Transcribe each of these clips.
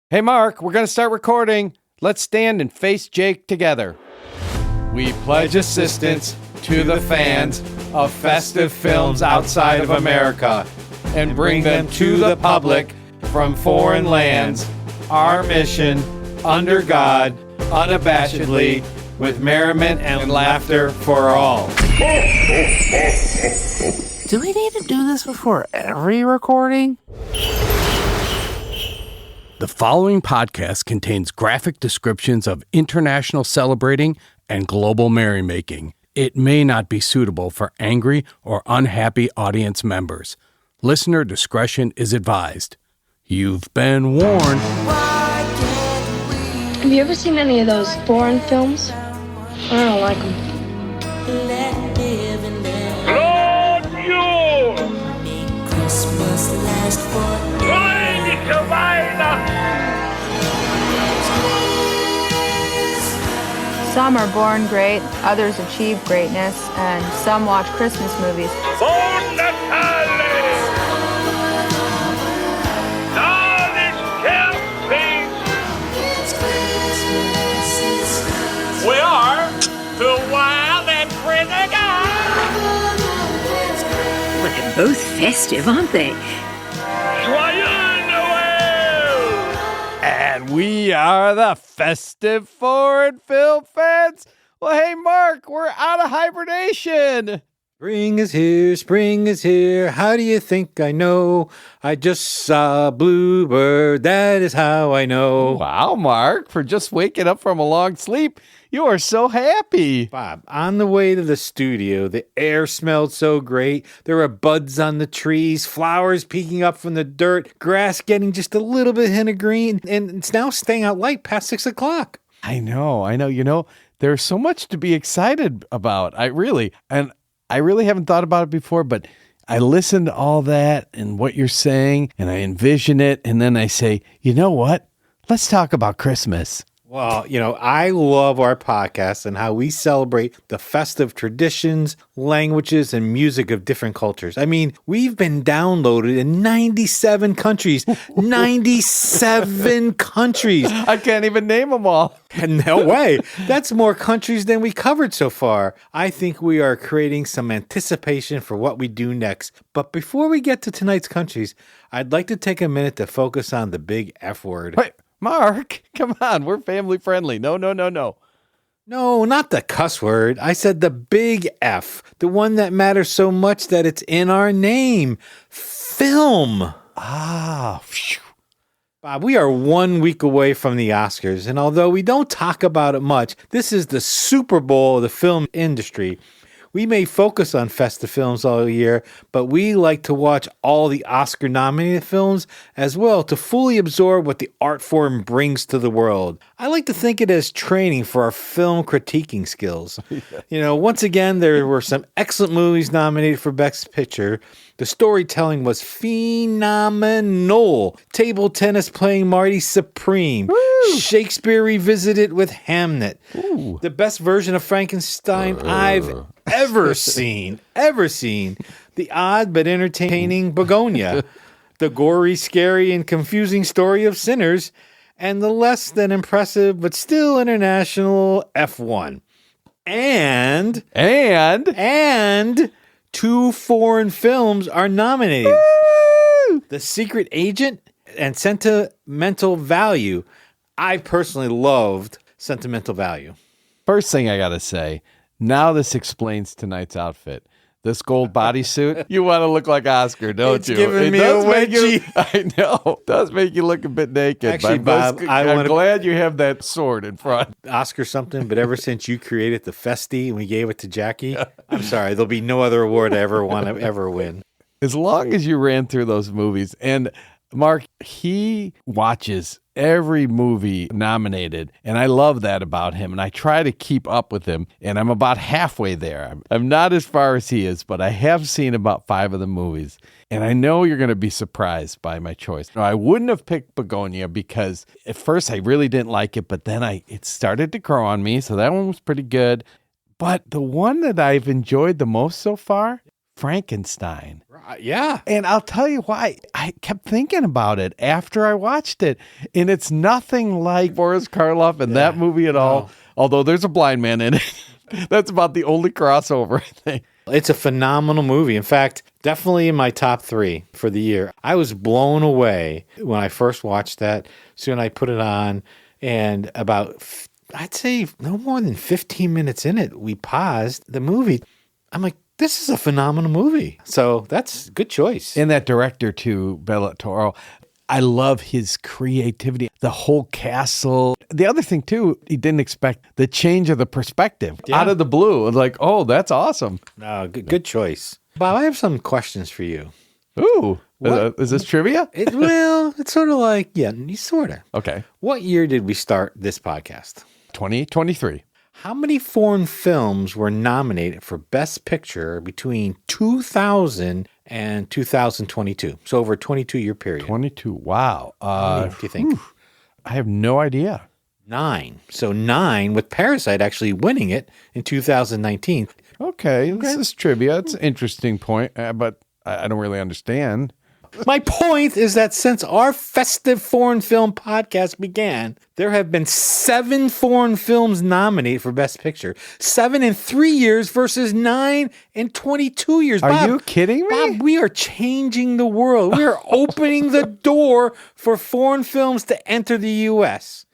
Hey, Mark, we're going to start recording. Let's stand and face Jake together. We pledge assistance to the fans of festive films outside of America and bring them to the public from foreign lands. Our mission, under God, unabashedly, with merriment and laughter for all. Do we need to do this before every recording? The following podcast contains graphic descriptions of international celebrating and global merrymaking. It may not be suitable for angry or unhappy audience members. Listener discretion is advised. You've been warned. Have you ever seen any of those foreign films? I don't like them. Some are born great, others achieve greatness, and some watch Christmas movies. We are the wild and crazy guys. Well, they're both festive, aren't they? Joyeux Noel! And we are the festive foreign film fans. Well, hey, Mark, we're out of hibernation. Spring is here, how do you think I know? I just saw a bluebird, that is how I know. Wow, Mark, for just waking up from a long sleep, you are so happy. Bob, on the way to the studio, the air smelled so great. There were buds on the trees, flowers peeking up from the dirt, grass getting just a little bit hint of green, and it's now staying out light past 6 o'clock. I know. You know, there's so much to be excited about. I really haven't thought about it before, but I listen to all that and what you're saying, and I envision it, and then I say, you know what? Let's talk about Christmas. Well, you know, I love our podcast and how we celebrate the festive traditions, languages, and music of different cultures. I mean, we've been downloaded in 97 countries. 97 countries. I can't even name them all. No way. That's more countries than we covered so far. I think we are creating some anticipation for what we do next. But before we get to tonight's countries, I'd like to take a minute to focus on the big F word. Wait, Mark, come on. We're family friendly. No. No, not the cuss word. I said the big F, the one that matters so much that it's in our name. Film. Phew. Bob, we are 1 week away from the Oscars, and although we don't talk about it much, this is the Super Bowl of the film industry. We may focus on festive films all year, but we like to watch all the Oscar-nominated films as well to fully absorb what the art form brings to the world. I like to think it as training for our film critiquing skills. You know, once again, there were some excellent movies nominated for Best Picture. The storytelling was phenomenal. Table tennis playing Marty Supreme. Woo! Shakespeare revisited with Hamlet. Ooh. The best version of Frankenstein I've ever seen. The odd but entertaining Begonia. The gory, scary, and confusing story of Sinners. And the less than impressive but still international F1. And 2 foreign films are nominated. Woo! The Secret Agent and Sentimental Value. I personally loved Sentimental Value. First thing I got to say, now this explains tonight's outfit. This gold bodysuit, you want to look like Oscar, don't it's you? Giving me a wedgie. I know. It does make you look a bit naked. Actually, Bob, I'm glad you have that sword in front. Oscar something, but ever since you created the Festy and we gave it to Jackie, I'm sorry, there'll be no other award I ever want to ever win. As long as you ran through those movies, and Mark, he watches every movie nominated, and I love that about him, and I try to keep up with him, and I'm about halfway there. I'm not as far as he is, but I have seen about 5 of the movies, and I know you're going to be surprised by my choice. Now, I wouldn't have picked Begonia because at first I really didn't like it, but then it started to grow on me, so that one was pretty good. But the one that I've enjoyed the most so far, Frankenstein. Yeah. And I'll tell you why. I kept thinking about it after I watched it. And it's nothing like Boris Karloff in that movie at all. Although there's a blind man in it. That's about the only crossover, I think. It's a phenomenal movie. In fact, definitely in my top 3 for the year. I was blown away when I first watched that. Soon I put it on, and about, I'd say no more than 15 minutes in it, we paused the movie. I'm like, this is a phenomenal movie. So that's a good choice. And that director, too, Bella Toro, I love his creativity, the whole castle. The other thing, too, he didn't expect the change of the perspective out of the blue. Like, oh, that's awesome. No, good choice. Bob, I have some questions for you. Ooh, is this trivia? It's sort of like, sort of. Okay. What year did we start this podcast? 2023. How many foreign films were nominated for Best Picture between 2000 and 2022? So over a 22-year period. 22. Wow. How many do you think? I have no idea. 9. So 9 with Parasite actually winning it in 2019. Okay. This is trivia. It's an interesting point, but I don't really understand. My point is that since our Festive Foreign Film podcast began, there have been 7 foreign films nominated for Best Picture. 7 in 3 years versus 9 in 22 years. Are you kidding me? Bob, we are changing the world. We are opening the door for foreign films to enter the U.S.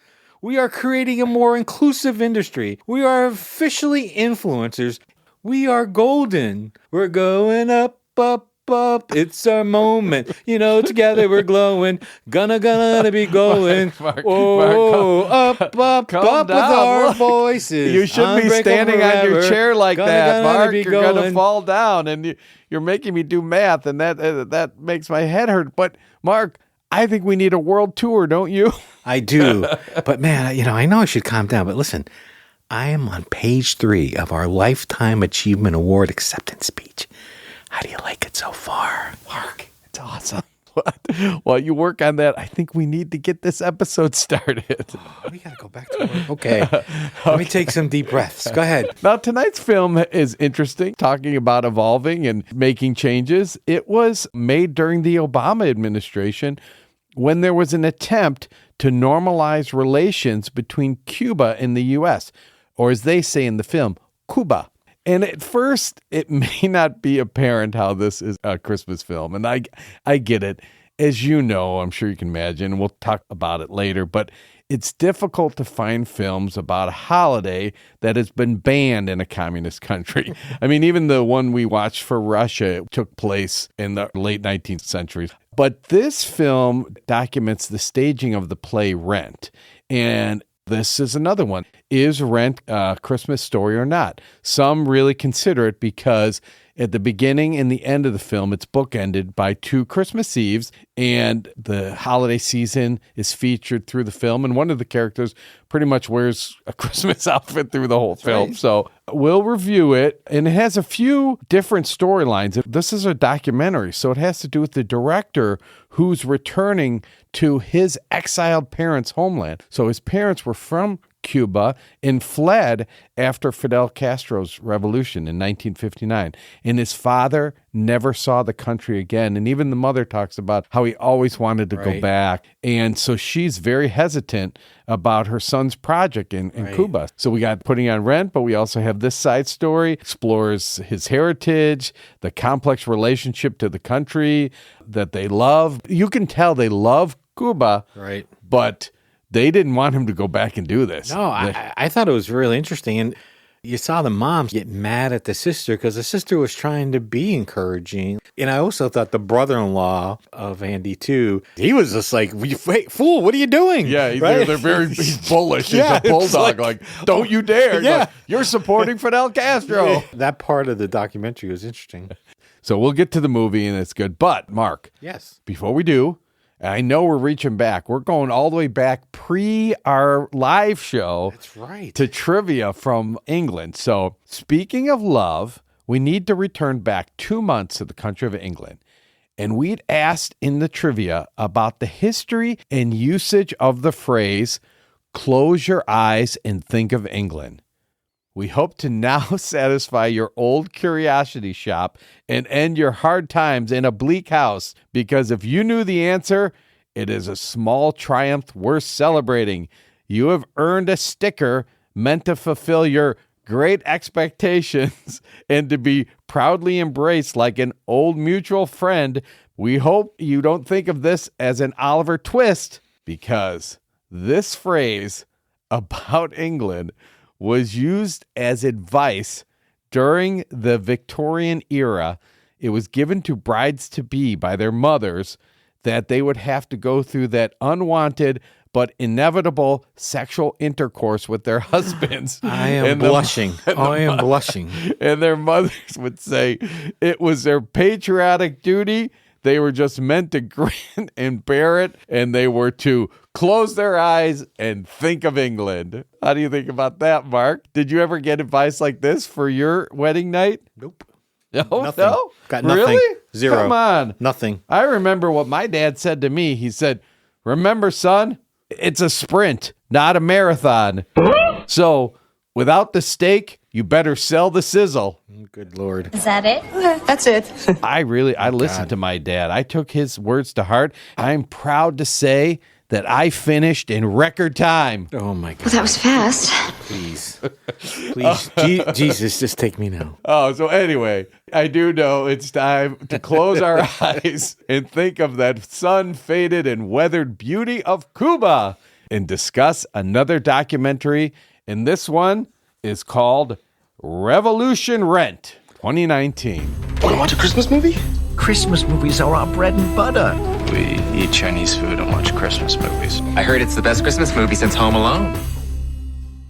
We are creating a more inclusive industry. We are officially influencers. We are golden. We're going up, up, up. It's our moment. Together we're glowing. Gonna be going. Mark, up with our voices. You shouldn't be standing on your chair like that, Mark. You're going to fall down, and you're making me do math, and that makes my head hurt. But, Mark, I think we need a world tour, don't you? I do. But, man, I know I should calm down, but listen, I am on page 3 of our Lifetime Achievement Award acceptance speech. How do you like it so far? Mark, it's awesome. While you work on that, I think we need to get this episode started. We got to go back to work. Okay. Let me take some deep breaths. Go ahead. Now, tonight's film is interesting, talking about evolving and making changes. It was made during the Obama administration when there was an attempt to normalize relations between Cuba and the U.S., or as they say in the film, Cuba. And at first, it may not be apparent how this is a Christmas film. And I get it. As you know, I'm sure you can imagine, we'll talk about it later, but it's difficult to find films about a holiday that has been banned in a communist country. I mean, even the one we watched for Russia took place in the late 19th century. But this film documents the staging of the play Rent. And this is another one. Is Rent a Christmas story or not? Some really consider it because at the beginning and the end of the film, it's bookended by 2 Christmas Eves, and the holiday season is featured through the film. And one of the characters pretty much wears a Christmas outfit through the whole film. Right. So we'll review it, and it has a few different storylines. This is a documentary, so it has to do with the director who's returning to his exiled parents' homeland. So his parents were from Cuba and fled after Fidel Castro's revolution in 1959. And his father never saw the country again. And even the mother talks about how he always wanted to go back. And so she's very hesitant about her son's project in Cuba. So we got Putting on Rent, but we also have this side story, explores his heritage, the complex relationship to the country that they love. You can tell they love Cuba, but they didn't want him to go back and do this. No, I thought it was really interesting. And you saw the mom get mad at the sister because the sister was trying to be encouraging. And I also thought the brother-in-law of Andy, too, he was just like, "Wait, fool, what are you doing?" Yeah, he's bullish. He's a bulldog. Like, don't you dare. Yeah. Like, you're supporting Fidel Castro. That part of the documentary was interesting. So we'll get to the movie, and it's good. But, Mark, yes, before we do, I know we're reaching back. We're going all the way back pre our live show. That's right. To trivia from England. So speaking of love, we need to return back 2 months to the country of England. And we'd asked in the trivia about the history and usage of the phrase, close your eyes and think of England. We hope to now satisfy your old curiosity shop and end your hard times in a bleak house, because if you knew the answer, it is a small triumph worth celebrating. You have earned a sticker meant to fulfill your great expectations and to be proudly embraced like an old mutual friend. We hope you don't think of this as an Oliver Twist, because this phrase about England was used as advice during the Victorian era. It was given to brides-to-be by their mothers that they would have to go through that unwanted but inevitable sexual intercourse with their husbands. I am blushing. I am blushing. And their mothers would say it was their patriotic duty. They were just meant to grin and bear it, and they were to close their eyes and think of England. How do you think about that, Mark? Did you ever get advice like this for your wedding night? Nope. No, Nothing. no? Got nothing. Really? Zero. Come on. Nothing. I remember what my dad said to me. He said, remember, son, it's a sprint, not a marathon. So without the steak, you better sell the sizzle. Good Lord. Is that it? That's it. I listened to my dad. I took his words to heart. I'm proud to say that I finished in record time. Oh, my God. Well, that was fast. Please. Please. Jesus, just take me now. Oh, so anyway, I do know it's time to close our eyes and think of that sun-faded and weathered beauty of Cuba and discuss another documentary. And this one is called Revolution Rent 2019. Want to watch a Christmas movie? Christmas movies are our bread and butter. We eat Chinese food and watch Christmas movies. I heard it's the best Christmas movie since Home Alone.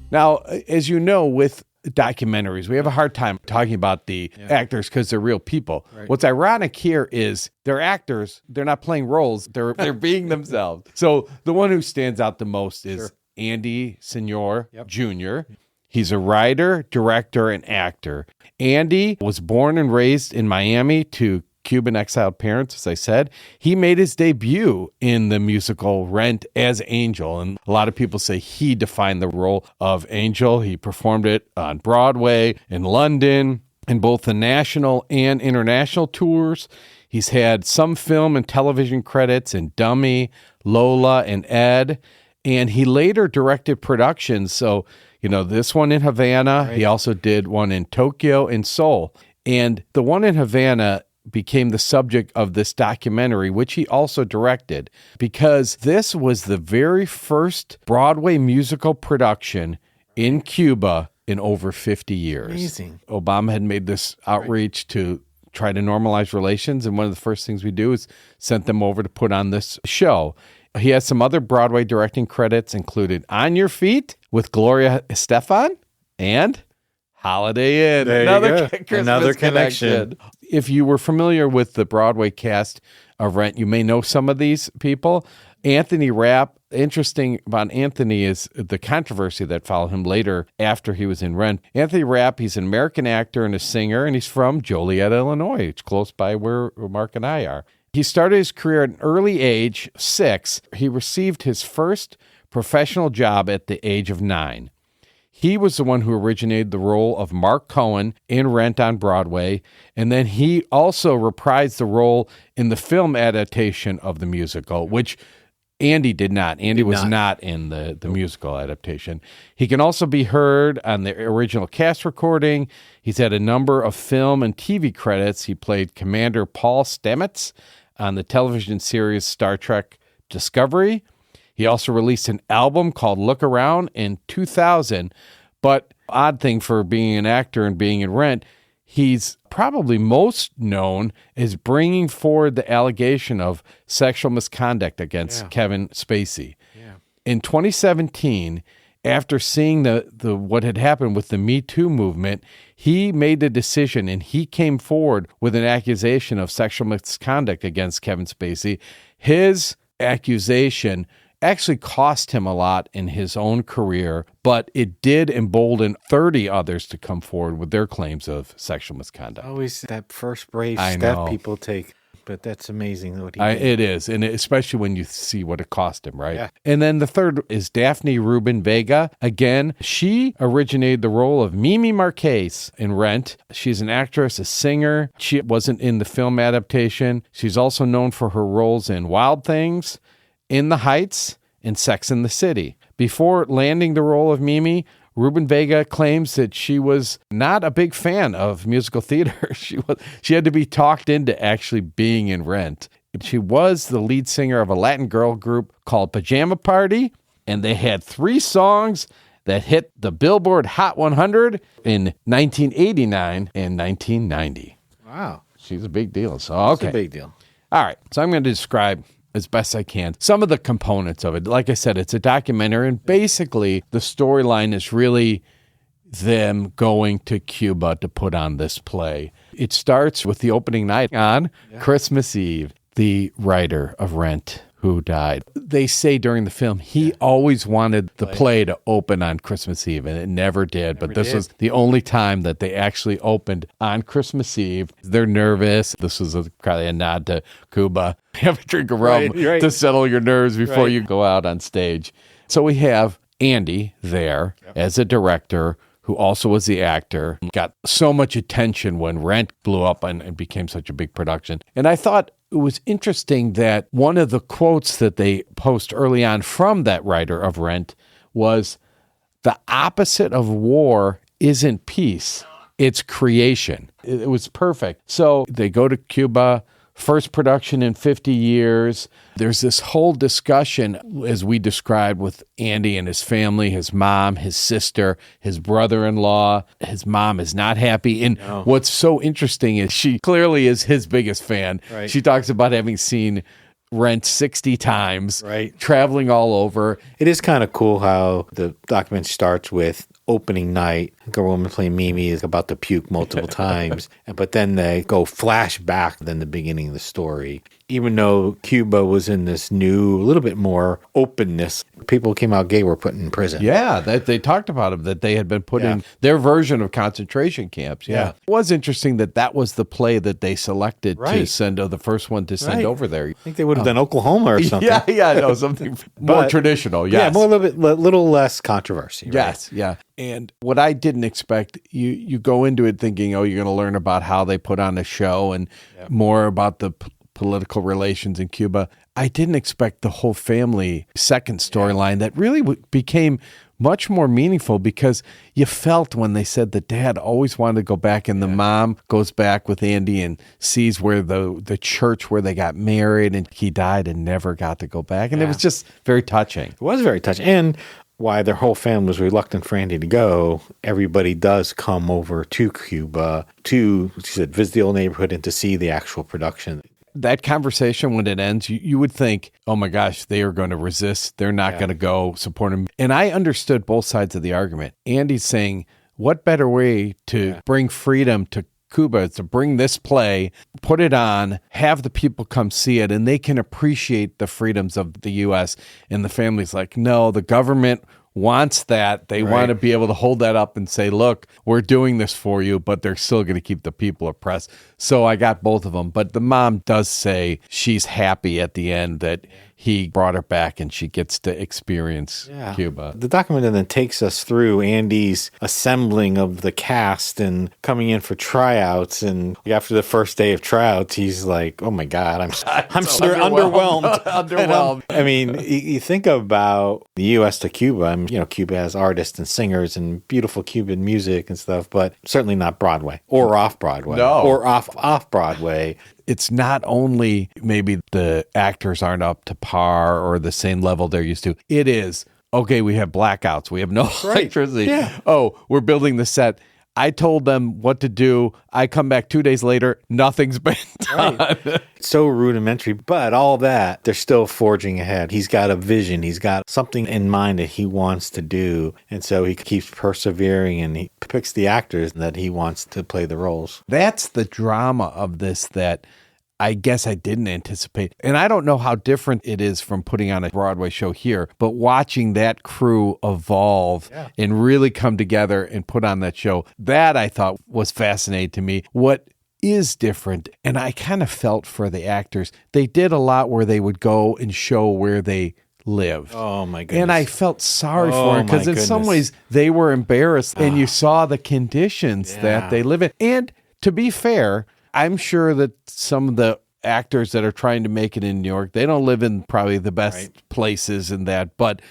Now, as you know, with documentaries, we have a hard time talking about the actors because they're real people. Right. What's ironic here is they're actors. They're not playing roles. They're being themselves. So the one who stands out the most is Andy Senior Jr. He's a writer, director, and actor. Andy was born and raised in Miami to Cuban exiled parents, as I said. He made his debut in the musical Rent as Angel, and a lot of people say he defined the role of Angel. He performed it on Broadway, in London, in both the national and international tours. He's had some film and television credits in Dummy, Lola, and Ed, and he later directed productions. So, you know, this one in Havana. Right. He also did one in Tokyo and Seoul. And the one in Havana became the subject of this documentary, which he also directed, because this was the very first Broadway musical production in Cuba in over 50 years. Amazing. Obama had made this outreach to try to normalize relations, and one of the first things we do is sent them over to put on this show. He has some other Broadway directing credits, included On Your Feet with Gloria Estefan and Holiday Inn. Another connection. If you were familiar with the Broadway cast of Rent, you may know some of these people. Anthony Rapp. Interesting about Anthony is the controversy that followed him later after he was in Rent. Anthony Rapp, he's an American actor and a singer, and he's from Joliet, Illinois. It's close by where Mark and I are. He started his career at an early age, 6. He received his first professional job at the age of 9. He was the one who originated the role of Mark Cohen in Rent on Broadway, and then he also reprised the role in the film adaptation of the musical, which Andy did not. Andy was not in the musical adaptation. He can also be heard on the original cast recording. He's had a number of film and TV credits. He played Commander Paul Stamets on the television series Star Trek Discovery. He also released an album called Look Around in 2000. But odd thing for being an actor and being in Rent, he's probably most known as bringing forward the allegation of sexual misconduct against Kevin Spacey. Yeah. In 2017, after seeing the what had happened with the Me Too movement, he made the decision and he came forward with an accusation of sexual misconduct against Kevin Spacey. His accusation actually cost him a lot in his own career, but it did embolden 30 others to come forward with their claims of sexual misconduct. Always that first brave step people take. but that's amazing what he did. It is, and especially when you see what it cost him, right? Yeah. And then the third is Daphne Rubin Vega. Again, she originated the role of Mimi Marquez in Rent. She's an actress, a singer. She wasn't in the film adaptation. She's also known for her roles in Wild Things, In the Heights, and Sex and the City. Before landing the role of Mimi, Rubin Vega claims that she was not a big fan of musical theater. She had to be talked into actually being in Rent. She was the lead singer of a Latin girl group called Pajama Party, and they had 3 songs that hit the Billboard Hot 100 in 1989 and 1990. Wow. She's a big deal. So, okay. It's a big deal. All right. So I'm going to describe as best I can some of the components of it. Like I said, it's a documentary, and basically the storyline is really them going to Cuba to put on this play. It starts with the opening night on Christmas Eve. The writer of Rent, who died, they say during the film he always wanted the play to open on Christmas Eve, and it never did. But this was the only time that they actually opened on Christmas Eve. They're nervous. This was probably a nod to Cuba. Have a drink of rum to settle your nerves before you go out on stage. So we have Andy there as a director, who also was the actor, got so much attention when Rent blew up and became such a big production. And I thought it was interesting that one of the quotes that they post early on from that writer of Rent was, the opposite of war isn't peace, it's creation. It was perfect. So they go to Cuba, first production in 50 years. There's this whole discussion, as we described, with Andy and his family, his mom, his sister, his brother-in-law. His mom is not happy. And what's so interesting is she clearly is his biggest fan. Right. She talks about having seen Rent 60 times, traveling all over. It is kind of cool how the document starts with opening night. A woman playing Mimi is about to puke multiple times, but then they go flashback than the beginning of the story. Even though Cuba was in this new, a little bit more openness, people who came out gay were put in prison. Yeah, they talked about it, that they had been put in their version of concentration camps. Yeah. It was interesting that was the play that they selected to send, the first one to send over there. I think they would have done Oklahoma or something. No, something more traditional. Yes. Yeah, more a little less controversy. Right? Yes, yeah. And what I didn't expect, you go into it thinking, oh, you're going to learn about how they put on a show and more about the political relations in Cuba. I didn't expect the whole family second storyline that really became much more meaningful, because you felt when they said that dad always wanted to go back, and the mom goes back with Andy and sees where the church where they got married, and he died and never got to go back. And it was just very touching. It was very touching. And why their whole family was reluctant for Andy to go, everybody does come over to Cuba to, she said, visit the old neighborhood and to see the actual production. That conversation, when it ends, you would think, oh my gosh, they are going to resist. They're not going to go support him. And I understood both sides of the argument. Andy's saying, what better way to bring freedom to Cuba, to bring this play, put it on, have the people come see it, and they can appreciate the freedoms of the U.S. And the family's like, no, the government wants that. They want to be able to hold that up and say, look, we're doing this for you, but they're still going to keep the people oppressed. So I got both of them. But the mom does say she's happy at the end that he brought her back and she gets to experience Cuba. The document then takes us through Andy's assembling of the cast and coming in for tryouts. And after the first day of tryouts, he's like, oh my God, I'm so underwhelmed. Underwhelmed. I mean, you think about the U.S. to Cuba. I mean, Cuba has artists and singers and beautiful Cuban music and stuff, but certainly not Broadway or off Broadway or off Broadway. It's not only maybe the actors aren't up to par or the same level they're used to. It is, okay, we have blackouts. We have no electricity. Yeah. Oh, we're building the set. I told them what to do. I come back 2 days later, nothing's been done. Right. So rudimentary, but all that, they're still forging ahead. He's got a vision. He's got something in mind that he wants to do. And so he keeps persevering and he picks the actors that he wants to play the roles. That's the drama of this that I guess I didn't anticipate. And I don't know how different it is from putting on a Broadway show here, but watching that crew evolve and really come together and put on that show, that I thought was fascinating to me. What is different. And I kind of felt for the actors. They did a lot where they would go and show where they lived. Oh, my goodness. And I felt sorry for them because in some ways they were embarrassed and you saw the conditions that they live in. And to be fair, I'm sure that some of the actors that are trying to make it in New York, they don't live in probably the best places in that, but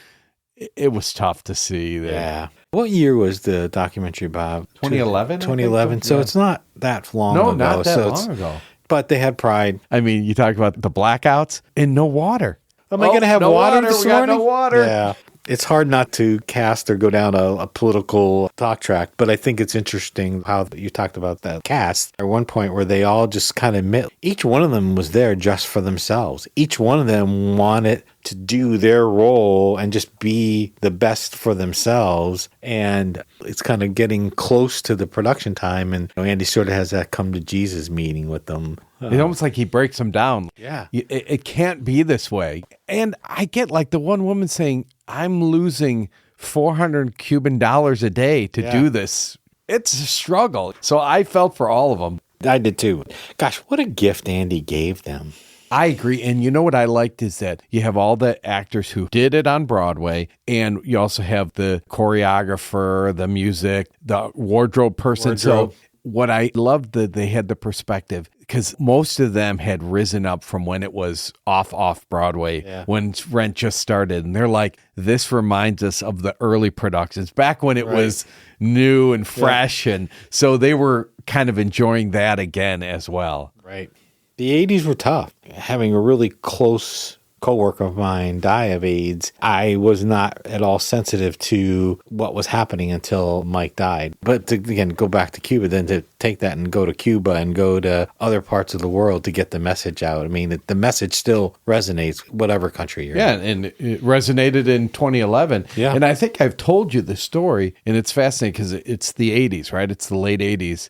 it was tough to see that. Yeah. What year was the documentary, Bob? 2011? 2011. So it's not that long ago. No, not that long ago. But they had pride. I mean, you talk about the blackouts and no water. Am I going to have water this morning? No water. Yeah. It's hard not to cast or go down a political talk track, but I think it's interesting how you talked about that cast at one point where they all just kind of admit each one of them was there just for themselves. Each one of them wanted to do their role and just be the best for themselves. And it's kind of getting close to the production time. And Andy sort of has that come to Jesus meeting with them. It's almost like he breaks them down. Yeah. It can't be this way. And I get like the one woman saying, I'm losing $400 Cuban dollars a day to do this. It's a struggle. So I felt for all of them. I did too. Gosh, what a gift Andy gave them. I agree. And you know what I liked is that you have all the actors who did it on Broadway, and you also have the choreographer, the music, the wardrobe person. So what I loved that they had the perspective, because most of them had risen up from when it was off Broadway, when Rent just started. And they're like, this reminds us of the early productions, back when it was new and fresh. And so they were kind of enjoying that again as well. Right. The 80s were tough. Having a really close coworker of mine die of AIDS, I was not at all sensitive to what was happening until Mike died. But to, again, go back to Cuba, then to take that and go to Cuba and go to other parts of the world to get the message out. I mean, the message still resonates, whatever country you're in. Yeah, and it resonated in 2011. Yeah. And I think I've told you the story, and it's fascinating because it's the 80s, right? It's the late 80s.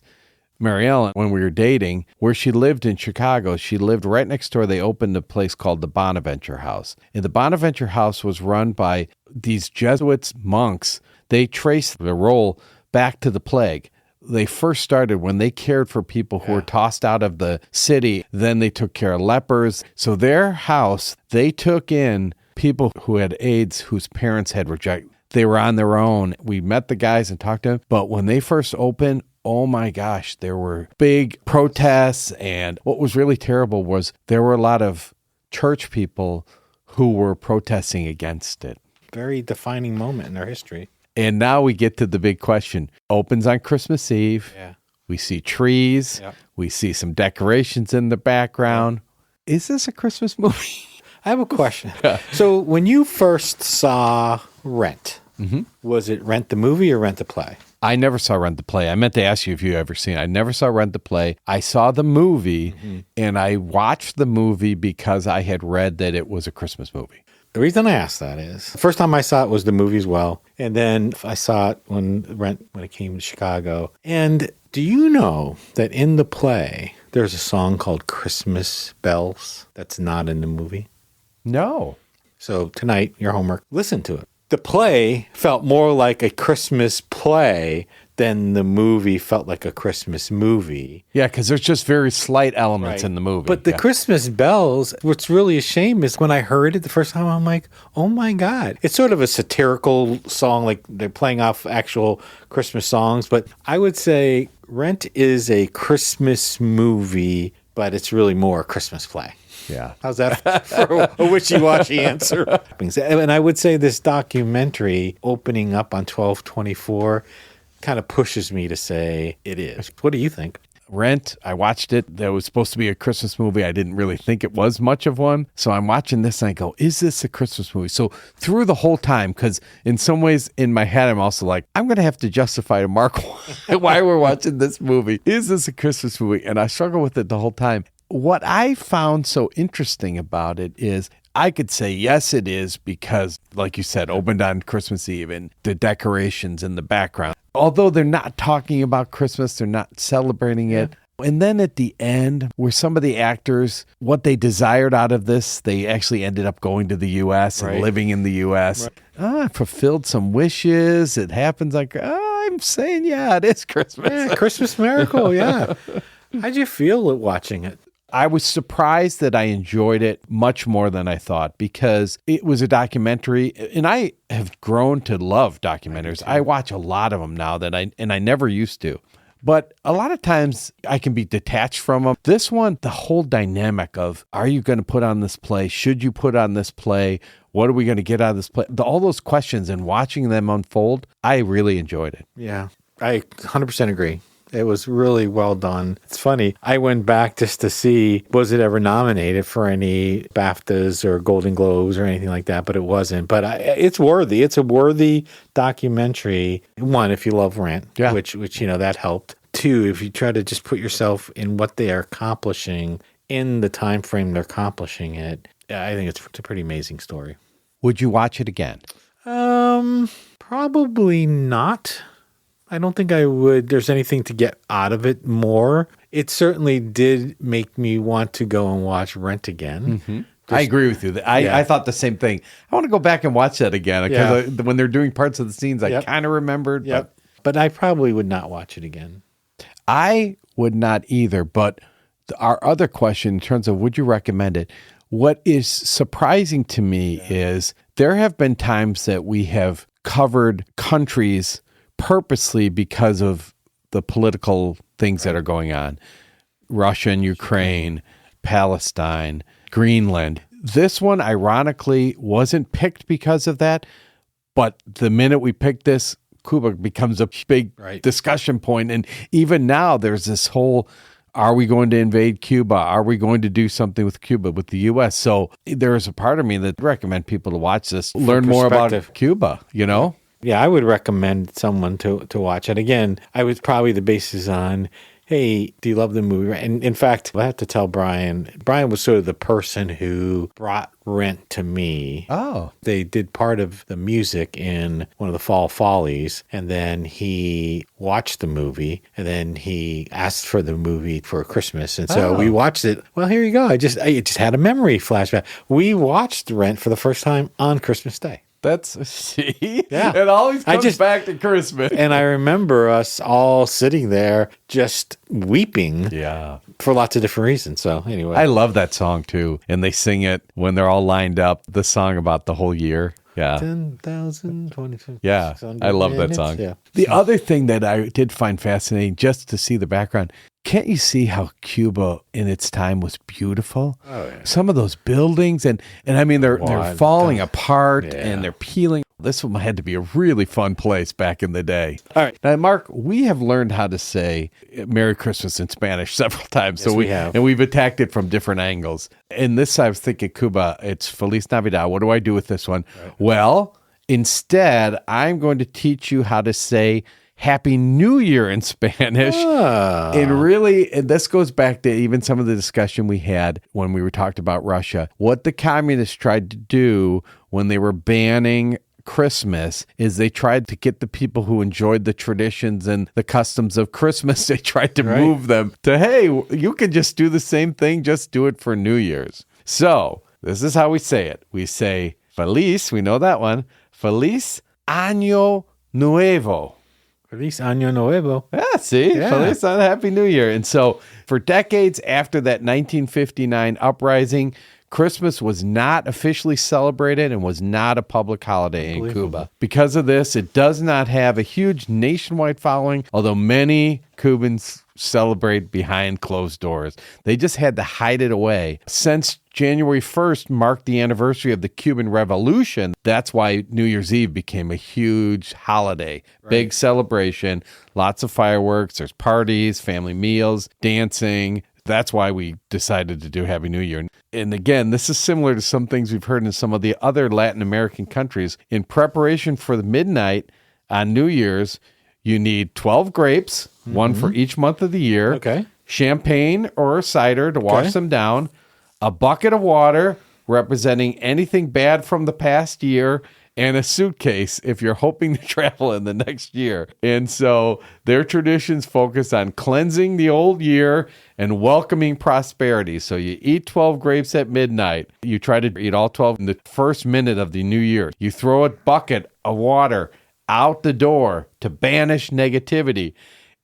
Mary Ellen, when we were dating, where she lived in Chicago, she lived right next door. They opened a place called the Bonaventure House. And the Bonaventure House was run by these Jesuits monks. They traced the role back to the plague. They first started when they cared for people who were tossed out of the city. Then they took care of lepers. So their house, they took in people who had AIDS whose parents had rejected. They were on their own. We met the guys and talked to them. But when they first opened, oh my gosh, there were big protests. And what was really terrible was there were a lot of church people who were protesting against it. Very defining moment in our history. And now we get to the big question. Opens on Christmas Eve. Yeah. We see trees. Yep. We see some decorations in the background. Is this a Christmas movie? I have a question. So when you first saw Rent, was it Rent the movie or Rent the play? I never saw Rent the play. I meant to ask you if you ever seen it. I never saw Rent the play. I saw the movie, and I watched the movie because I had read that it was a Christmas movie. The reason I asked that is the first time I saw it was the movie as well. And then I saw it when it came to Chicago. And do you know that in the play, there's a song called Christmas Bells that's not in the movie? No. So tonight, your homework, listen to it. The play felt more like a Christmas play than the movie felt like a Christmas movie. Yeah, because there's just very slight elements in the movie. But the Christmas bells, what's really a shame is when I heard it the first time, I'm like, oh my God. It's sort of a satirical song, like they're playing off actual Christmas songs. But I would say Rent is a Christmas movie, but it's really more a Christmas play. Yeah. How's that for a wishy-washy answer? And I would say this documentary opening up on 12/24 kind of pushes me to say it is. What do you think? Rent, I watched it. That was supposed to be a Christmas movie. I didn't really think it was much of one. So I'm watching this and I go, is this a Christmas movie? So through the whole time, because in some ways in my head, I'm also like, I'm going to have to justify to Mark why we're watching this movie. Is this a Christmas movie? And I struggle with it the whole time. What I found so interesting about it is I could say, yes, it is because, like you said, opened on Christmas Eve and the decorations in the background. Although they're not talking about Christmas, they're not celebrating it. And then at the end, where some of the actors, what they desired out of this, they actually ended up going to the U.S. and living in the U.S. Fulfilled some wishes. It happens like, I'm saying, yeah, it is Christmas. Yeah, Christmas miracle, yeah. How'd you feel watching it? I was surprised that I enjoyed it much more than I thought because it was a documentary, and I have grown to love documentaries. I watch a lot of them now I never used to. But a lot of times I can be detached from them. This one, the whole dynamic of, are you going to put on this play? Should you put on this play? What are we going to get out of this play? All those questions and watching them unfold, I really enjoyed it. Yeah, I 100% agree. It was really well done. It's funny. I went back just to see, was it ever nominated for any BAFTAs or Golden Globes or anything like that, but it wasn't. But it's worthy. It's a worthy documentary. One, if you love Rent, which that helped. Two, if you try to just put yourself in what they are accomplishing in the time frame they're accomplishing it, I think it's a pretty amazing story. Would you watch it again? Probably not. I don't think I would. There's anything to get out of it more. It certainly did make me want to go and watch Rent again. Mm-hmm. I agree with you. I thought the same thing. I want to go back and watch that again because when they're doing parts of the scenes, I kind of remembered. But I probably would not watch it again. I would not either. But our other question in terms of would you recommend it, what is surprising to me is there have been times that we have covered countries purposely because of the political things that are going on. Russia and Ukraine, Palestine, Greenland. This one, ironically, wasn't picked because of that. But the minute we picked this, Cuba becomes a big discussion point. And even now, there's this whole, are we going to invade Cuba? Are we going to do something with Cuba, with the U.S.? So there is a part of me that recommend people to watch this, learn more about Cuba, Yeah, I would recommend someone to watch it. Again, I would probably the basis on, hey, do you love the movie? And in fact, I have to tell Brian was sort of the person who brought Rent to me. Oh. They did part of the music in one of the Fall Follies, and then he watched the movie, and then he asked for the movie for Christmas. And so we watched it. Well, here you go. I just had a memory flashback. We watched Rent for the first time on Christmas Day. It always comes back to Christmas. And I remember us all sitting there just weeping for lots of different reasons. So anyway. I love that song too. And they sing it when they're all lined up, the song about the whole year. Yeah. 10,000, Yeah. I love that song. Yeah. The other thing that I did find fascinating, just to see the background, can't you see how Cuba in its time was beautiful? Oh, yeah. Some of those buildings, and I mean, they're falling apart and they're peeling. This one had to be a really fun place back in the day. All right. Now, Mark, we have learned how to say Merry Christmas in Spanish several times. Yes, we have. And we've attacked it from different angles. In this, I was thinking Cuba, it's Feliz Navidad. What do I do with this one? Right. Well, instead, I'm going to teach you how to say Happy New Year in Spanish. And this goes back to even some of the discussion we had when we were talking about Russia. What the communists tried to do when they were banning Christmas is they tried to get the people who enjoyed the traditions and the customs of Christmas, they tried to move them to, hey, you can just do the same thing, just do it for New Year's. So this is how we say it. We say Feliz, we know that one, Feliz Año Nuevo. Feliz Año Nuevo. Yeah, see? Yeah. Feliz Happy New Year. And so for decades after that 1959 uprising, Christmas was not officially celebrated and was not a public holiday in Cuba. Because of this, it does not have a huge nationwide following, although many Cubans celebrate behind closed doors. They just had to hide it away. Since January 1st marked the anniversary of the Cuban Revolution, that's why New Year's Eve became a huge holiday. Big celebration, lots of fireworks, there's parties, family meals, dancing. That's why we decided to do Happy New Year. And again, this is similar to some things we've heard in some of the other Latin American countries. In preparation for the midnight on New Year's, you need 12 grapes, one for each month of the year, champagne or cider to wash them down, a bucket of water representing anything bad from the past year, and a suitcase if you're hoping to travel in the next year. And so their traditions focus on cleansing the old year and welcoming prosperity. So you eat 12 grapes at midnight. You try to eat all 12 in the first minute of the new year. You throw a bucket of water out the door to banish negativity.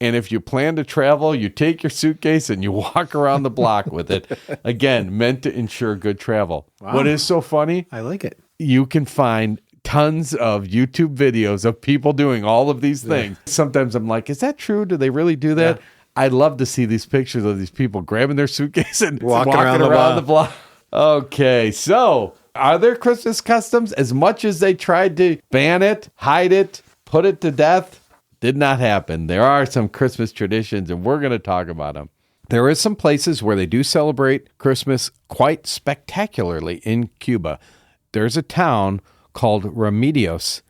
And if you plan to travel, you take your suitcase and you walk around the block with it. Again, meant to ensure good travel. Wow. What is so funny? I like it. You can find tons of YouTube videos of people doing all of these things. Sometimes I'm like, is that true? Do they really do that? I'd love to see these pictures of these people grabbing their suitcase and walking around the block. Okay, so are there Christmas customs? As much as they tried to ban it, hide it, put it to death, did not happen. There are some Christmas traditions, and we're going to talk about them. There is some places where they do celebrate Christmas quite spectacularly in Cuba. There's a town called Remedios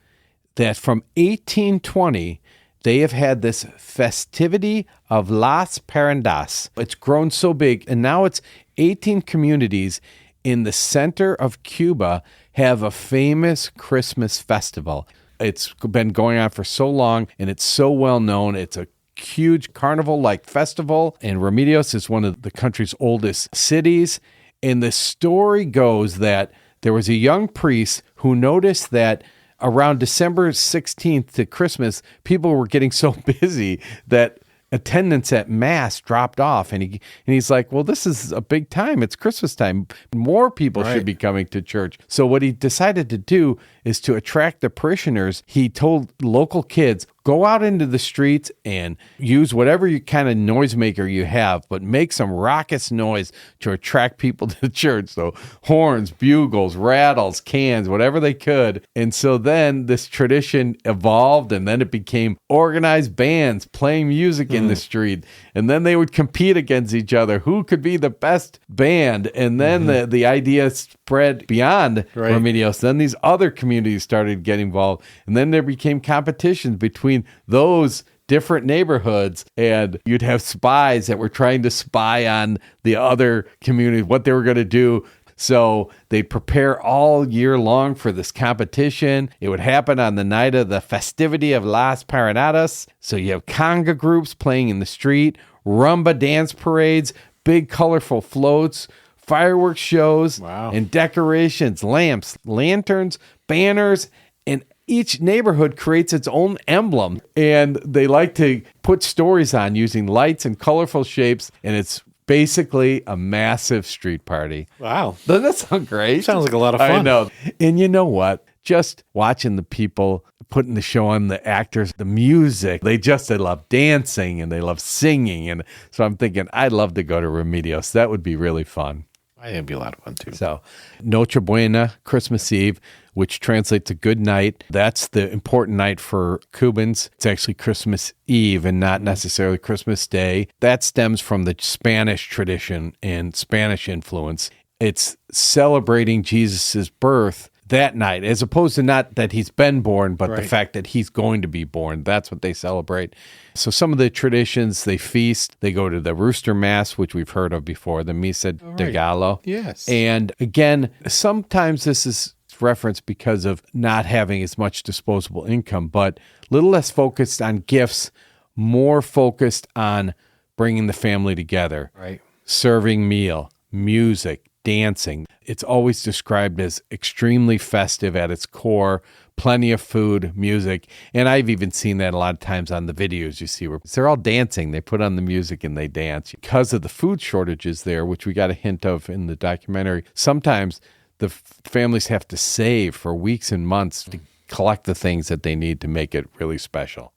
that from 1820, they have had this festivity of Las Prendas. It's grown so big, and now it's 18 communities in the center of Cuba have a famous Christmas festival. It's been going on for so long, and it's so well known. It's a huge carnival-like festival, and Remedios is one of the country's oldest cities. And the story goes that there was a young priest who noticed that around December 16th to Christmas, people were getting so busy that attendance at Mass dropped off. And he's like, well, this is a big time. It's Christmas time. More people should be coming to church. So what he decided to do is to attract the parishioners. He told local kids, go out into the streets and use whatever you kind of noisemaker you have, but make some raucous noise to attract people to the church. So horns, bugles, rattles, cans, whatever they could. And so then this tradition evolved, and then it became organized bands playing music in the street. And then they would compete against each other. Who could be the best band? And then the idea spread beyond Remedios. Then these other communities started getting involved. And then there became competitions between those different neighborhoods, and you'd have spies that were trying to spy on the other community, what they were going to do. So they'd prepare all year long for this competition. It would happen on the night of the festivity of Las Paranadas. So you have conga groups playing in the street, rumba dance parades, big colorful floats, fireworks shows, and decorations, lamps, lanterns, banners, and each neighborhood creates its own emblem, and they like to put stories on using lights and colorful shapes, and it's basically a massive street party. Wow. Doesn't that sound great? Sounds like a lot of fun. I know. And you know what? Just watching the people putting the show on, the actors, the music, they love dancing and they love singing. And so I'm thinking, I'd love to go to Remedios. That would be really fun. I think it'd be a lot of fun too. So, Noche Buena, Christmas Eve, which translates to good night. That's the important night for Cubans. It's actually Christmas Eve and not necessarily Christmas Day. That stems from the Spanish tradition and Spanish influence. It's celebrating Jesus' birth that night, as opposed to not that he's been born, but the fact that he's going to be born. That's what they celebrate. So some of the traditions, they feast, they go to the Rooster Mass, which we've heard of before, the Misa de Gallo. Yes. And again, sometimes this is referenced because of not having as much disposable income, but a little less focused on gifts, more focused on bringing the family together. Right. Serving meal, music, dancing. It's always described as extremely festive at its core, plenty of food, music. And I've even seen that a lot of times on the videos you see where they're all dancing. They put on the music and they dance. Because of the food shortages there, which we got a hint of in the documentary, sometimes the families have to save for weeks and months to collect the things that they need to make it really special.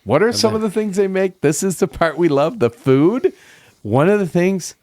What are some of the things they make? This is the part we love, the food. One of the things,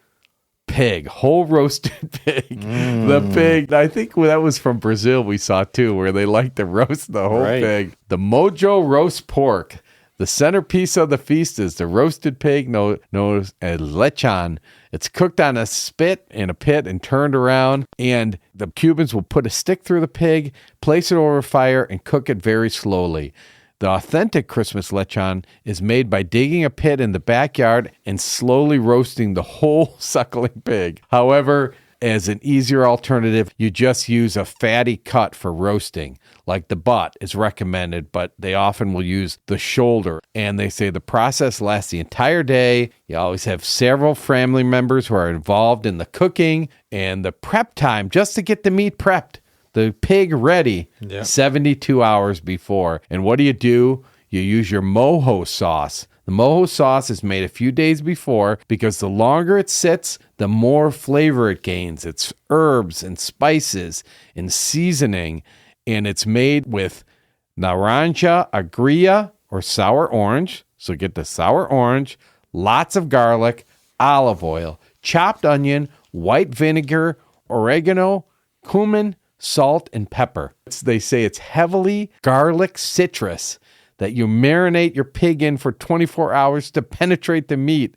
pig, whole roasted pig. The pig, I think that was from Brazil we saw too, where they like to roast the whole pig. The Mojo roast pork. The centerpiece of the feast is the roasted pig known as lechon. It's cooked on a spit in a pit and turned around, and the Cubans will put a stick through the pig, place it over a fire, and cook it very slowly. The authentic Christmas lechon is made by digging a pit in the backyard and slowly roasting the whole suckling pig. However, as an easier alternative, you just use a fatty cut for roasting, like the butt is recommended, but they often will use the shoulder. And they say the process lasts the entire day. You always have several family members who are involved in the cooking and the prep time just to get the meat prepped, the pig ready 72 hours before. And what do? You use your mojo sauce. The mojo sauce is made a few days before because the longer it sits, the more flavor it gains. It's herbs and spices and seasoning, and it's made with naranja agria or sour orange. So get the sour orange, lots of garlic, olive oil, chopped onion, white vinegar, oregano, cumin, salt, and pepper. They say it's heavily garlic citrus that you marinate your pig in for 24 hours to penetrate the meat.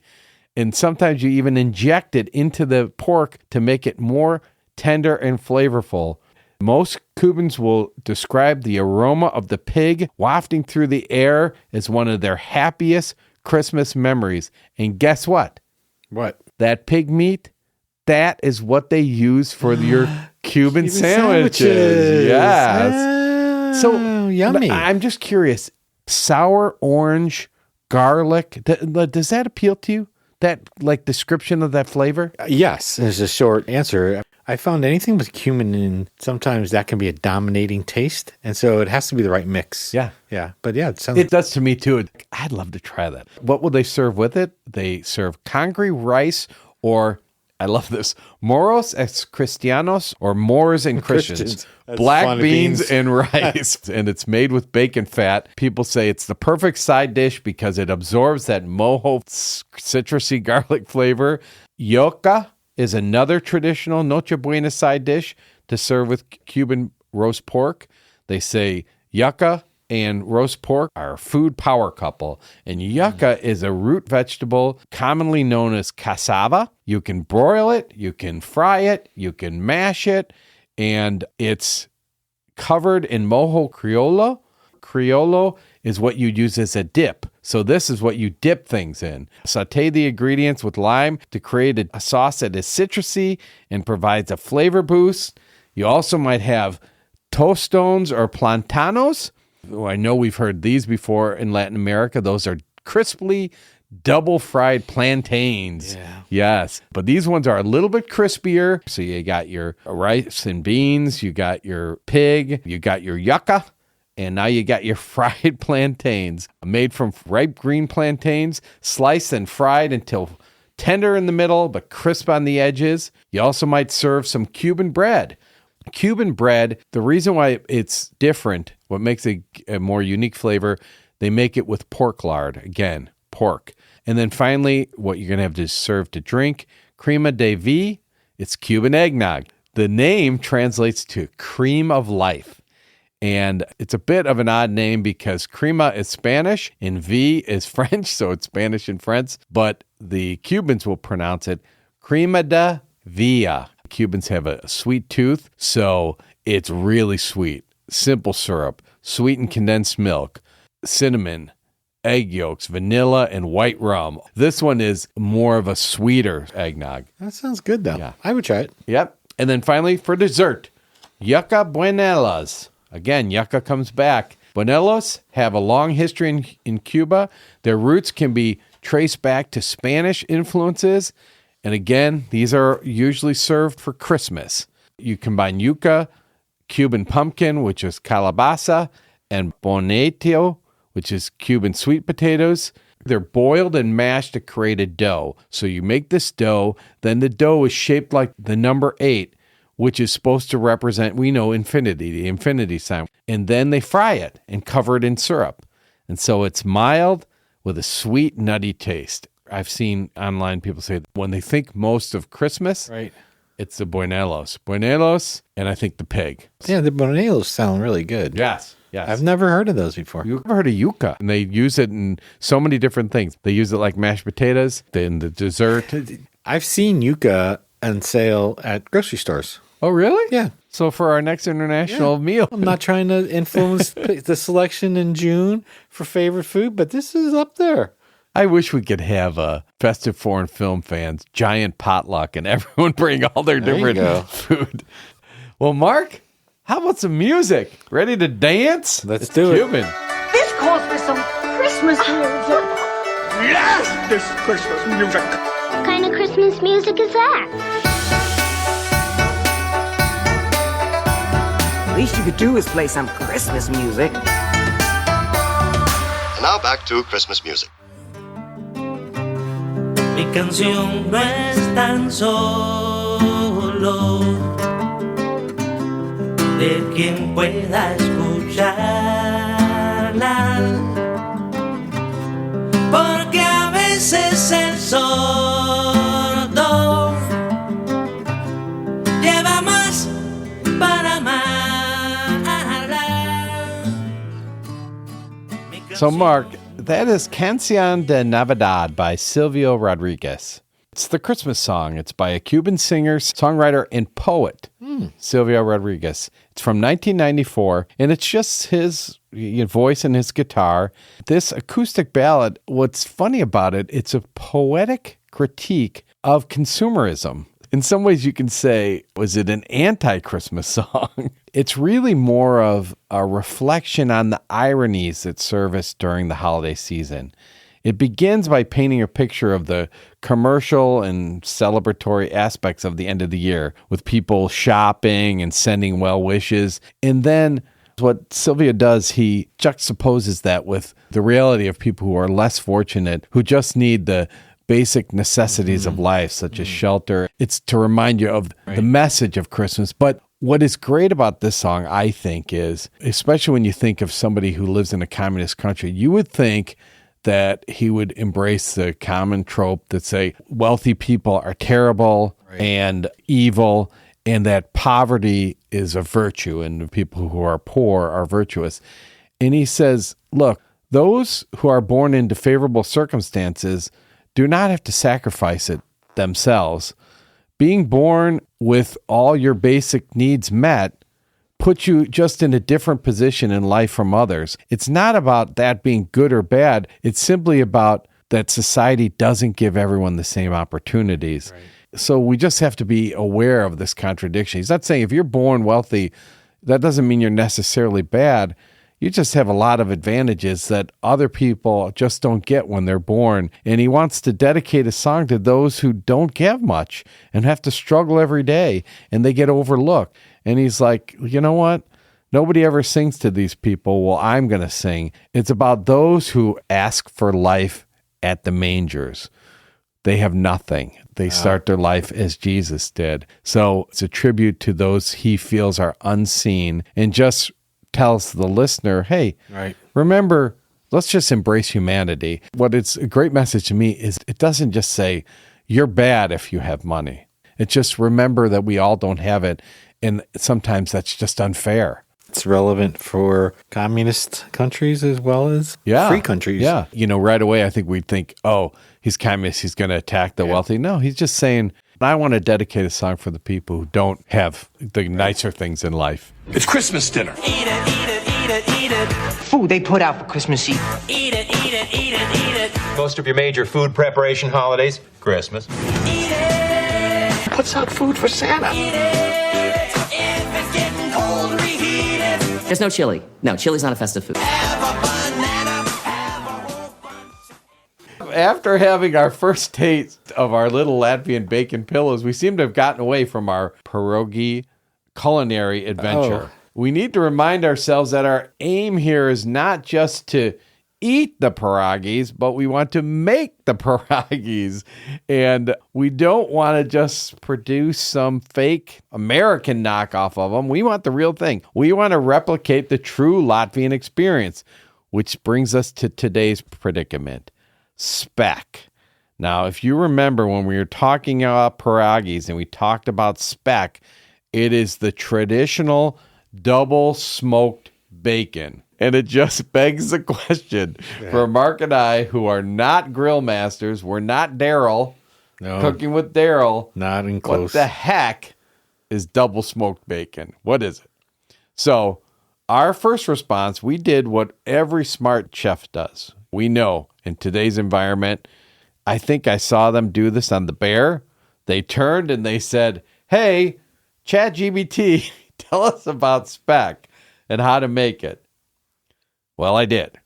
And sometimes you even inject it into the pork to make it more tender and flavorful. Most Cubans will describe the aroma of the pig wafting through the air as one of their happiest Christmas memories. And guess what? What? That pig meat, that is what they use for your Cuban sandwiches. Yes. So yummy. I'm just curious. Sour orange, garlic. Does that appeal to you? That description of that flavor? Yes, is a short answer. I found anything with cumin in, sometimes that can be a dominating taste. And so it has to be the right mix. Yeah. Yeah. But yeah, it sounds It does to me too. I'd love to try that. What will they serve with it? They serve congri rice or, I love this, moros es cristianos or Moors and Christians. Black beans and rice. And it's made with bacon fat. People say it's the perfect side dish because it absorbs that mojo citrusy garlic flavor. Yuca is another traditional Noche Buena side dish to serve with Cuban roast pork. They say yucca and roast pork are a food power couple. And yucca is a root vegetable commonly known as cassava. You can broil it, you can fry it, you can mash it, and it's covered in mojo criollo. Criollo is what you use as a dip. So this is what you dip things in. Saute the ingredients with lime to create a sauce that is citrusy and provides a flavor boost. You also might have tostones or plantanos. I know we've heard these before in Latin America. Those are crisply double fried plantains. Yeah. Yes. But these ones are a little bit crispier. So you got your rice and beans, you got your pig, you got your yucca, and now you got your fried plantains made from ripe green plantains, sliced and fried until tender in the middle, but crisp on the edges. You also might serve some Cuban bread. Cuban bread, the reason why it's different, what makes it a more unique flavor, they make it with pork lard. Again, pork. And then finally, what you're going to have to serve to drink, crema de vie. It's Cuban eggnog. The name translates to cream of life. And it's a bit of an odd name because crema is Spanish and vie is French, so it's Spanish and French. But the Cubans will pronounce it crema de villa. Cubans have a sweet tooth, so it's really sweet. Simple syrup, sweetened condensed milk, cinnamon, egg yolks, vanilla, and white rum. This one is more of a sweeter eggnog. That sounds good, though. Yeah. I would try it. Yep. And then finally, for dessert, yucca buenelas. Again, yucca comes back. Buñuelos have a long history in Cuba. Their roots can be traced back to Spanish influences. And again, these are usually served for Christmas. You combine yucca, Cuban pumpkin, which is calabaza, and bonito, which is Cuban sweet potatoes. They're boiled and mashed to create a dough. So you make this dough, then the dough is shaped like the number 8, which is supposed to represent, we know, infinity, the infinity sign. And then they fry it and cover it in syrup. And so it's mild with a sweet, nutty taste. I've seen online people say when they think most of Christmas, Right. it's the buñuelos. Buñuelos, and I think the pig. Yeah, the bonellos sound really good. Yes, yes. I've never heard of those before. You've ever heard of yucca? And they use it in so many different things. They use it like mashed potatoes, in the dessert. I've seen yucca on sale at grocery stores. Oh, really? Yeah. So for our next international meal. I'm not trying to influence the selection in June for favorite food, but this is up there. I wish we could have a Festive Foreign Film Fans giant potluck and everyone bring all their There you different go. food. Well, Mark, how about some music? Ready to dance? Let's It's do it. Cuban. This calls for some Christmas music. Yes, this Christmas music. What kind of Christmas music is that? The least you could do is play some Christmas music. And now back to Christmas music. Mi canción no es tan solo de quien pueda escucharla, porque a veces el sordo lleva más para amarla. So, Mark, that is Canción de Navidad by Silvio Rodriguez. It's the Christmas song. It's by a Cuban singer, songwriter, and poet, Silvio Rodriguez. It's from 1994, and it's just his voice and his guitar. This acoustic ballad, what's funny about it, it's a poetic critique of consumerism. In some ways, you can say, was it an anti-Christmas song? It's really more of a reflection on the ironies that service during the holiday season. It begins by painting a picture of the commercial and celebratory aspects of the end of the year, with people shopping and sending well wishes. And then what Sylvia does, he juxtaposes that with the reality of people who are less fortunate, who just need the basic necessities of life, such as shelter. It's to remind you of the message of Christmas. But what is great about this song, I think, is, especially when you think of somebody who lives in a communist country, you would think that he would embrace the common trope that say wealthy people are terrible and evil, and that poverty is a virtue and the people who are poor are virtuous. And he says, look, those who are born into favorable circumstances do not have to sacrifice it themselves. Being born with all your basic needs met puts you just in a different position in life from others. It's not about that being good or bad. It's simply about that society doesn't give everyone the same opportunities. Right. So we just have to be aware of this contradiction. He's not saying if you're born wealthy, that doesn't mean you're necessarily bad. You just have a lot of advantages that other people just don't get when they're born. And he wants to dedicate a song to those who don't get much and have to struggle every day, and they get overlooked. And he's like, you know what? Nobody ever sings to these people. Well, I'm going to sing. It's about those who ask for life at the mangers. They have nothing. They start their life as Jesus did. So it's a tribute to those he feels are unseen, and just tells the listener, hey, remember, let's just embrace humanity. What it's a great message to me is it doesn't just say you're bad if you have money. It just remember that we all don't have it. And sometimes that's just unfair. It's relevant for communist countries as well as free countries. Yeah. You know, right away, I think we'd think, oh, he's communist, he's going to attack the wealthy. No, he's just saying, I want to dedicate a song for the people who don't have the nicer things in life. It's Christmas dinner. Eat it, eat it, eat it, eat it. Food they put out for Christmas Eve. Eat it, eat it, eat it, eat it. Most of your major food preparation holidays, Christmas. Eat it. Puts out food for Santa. Eat it. If it's getting cold, reheat it. There's no chili. No, chili's not a festive food. Have a banana. Have a whole bunch. After having our first taste of our little Latvian bacon pillows, we seem to have gotten away from our pierogi culinary adventure. We need to remind ourselves that our aim here is not just to eat the pierogies, but we want to make the pierogies. And we don't want to just produce some fake American knockoff of them. We want the real thing. We want to replicate the true Latvian experience, which brings us to today's predicament. Speck. Now, if you remember when we were talking about pierogies and we talked about speck, it is the traditional double smoked bacon. And it just begs the question for Mark and I, who are not grill masters, we're not Daryl, cooking with Daryl. Not in close. What the heck is double smoked bacon? What is it? So our first response, we did what every smart chef does. We know in today's environment, I think I saw them do this on The Bear. They turned and they said, hey, ChatGPT, tell us about speck and how to make it. Well, I did.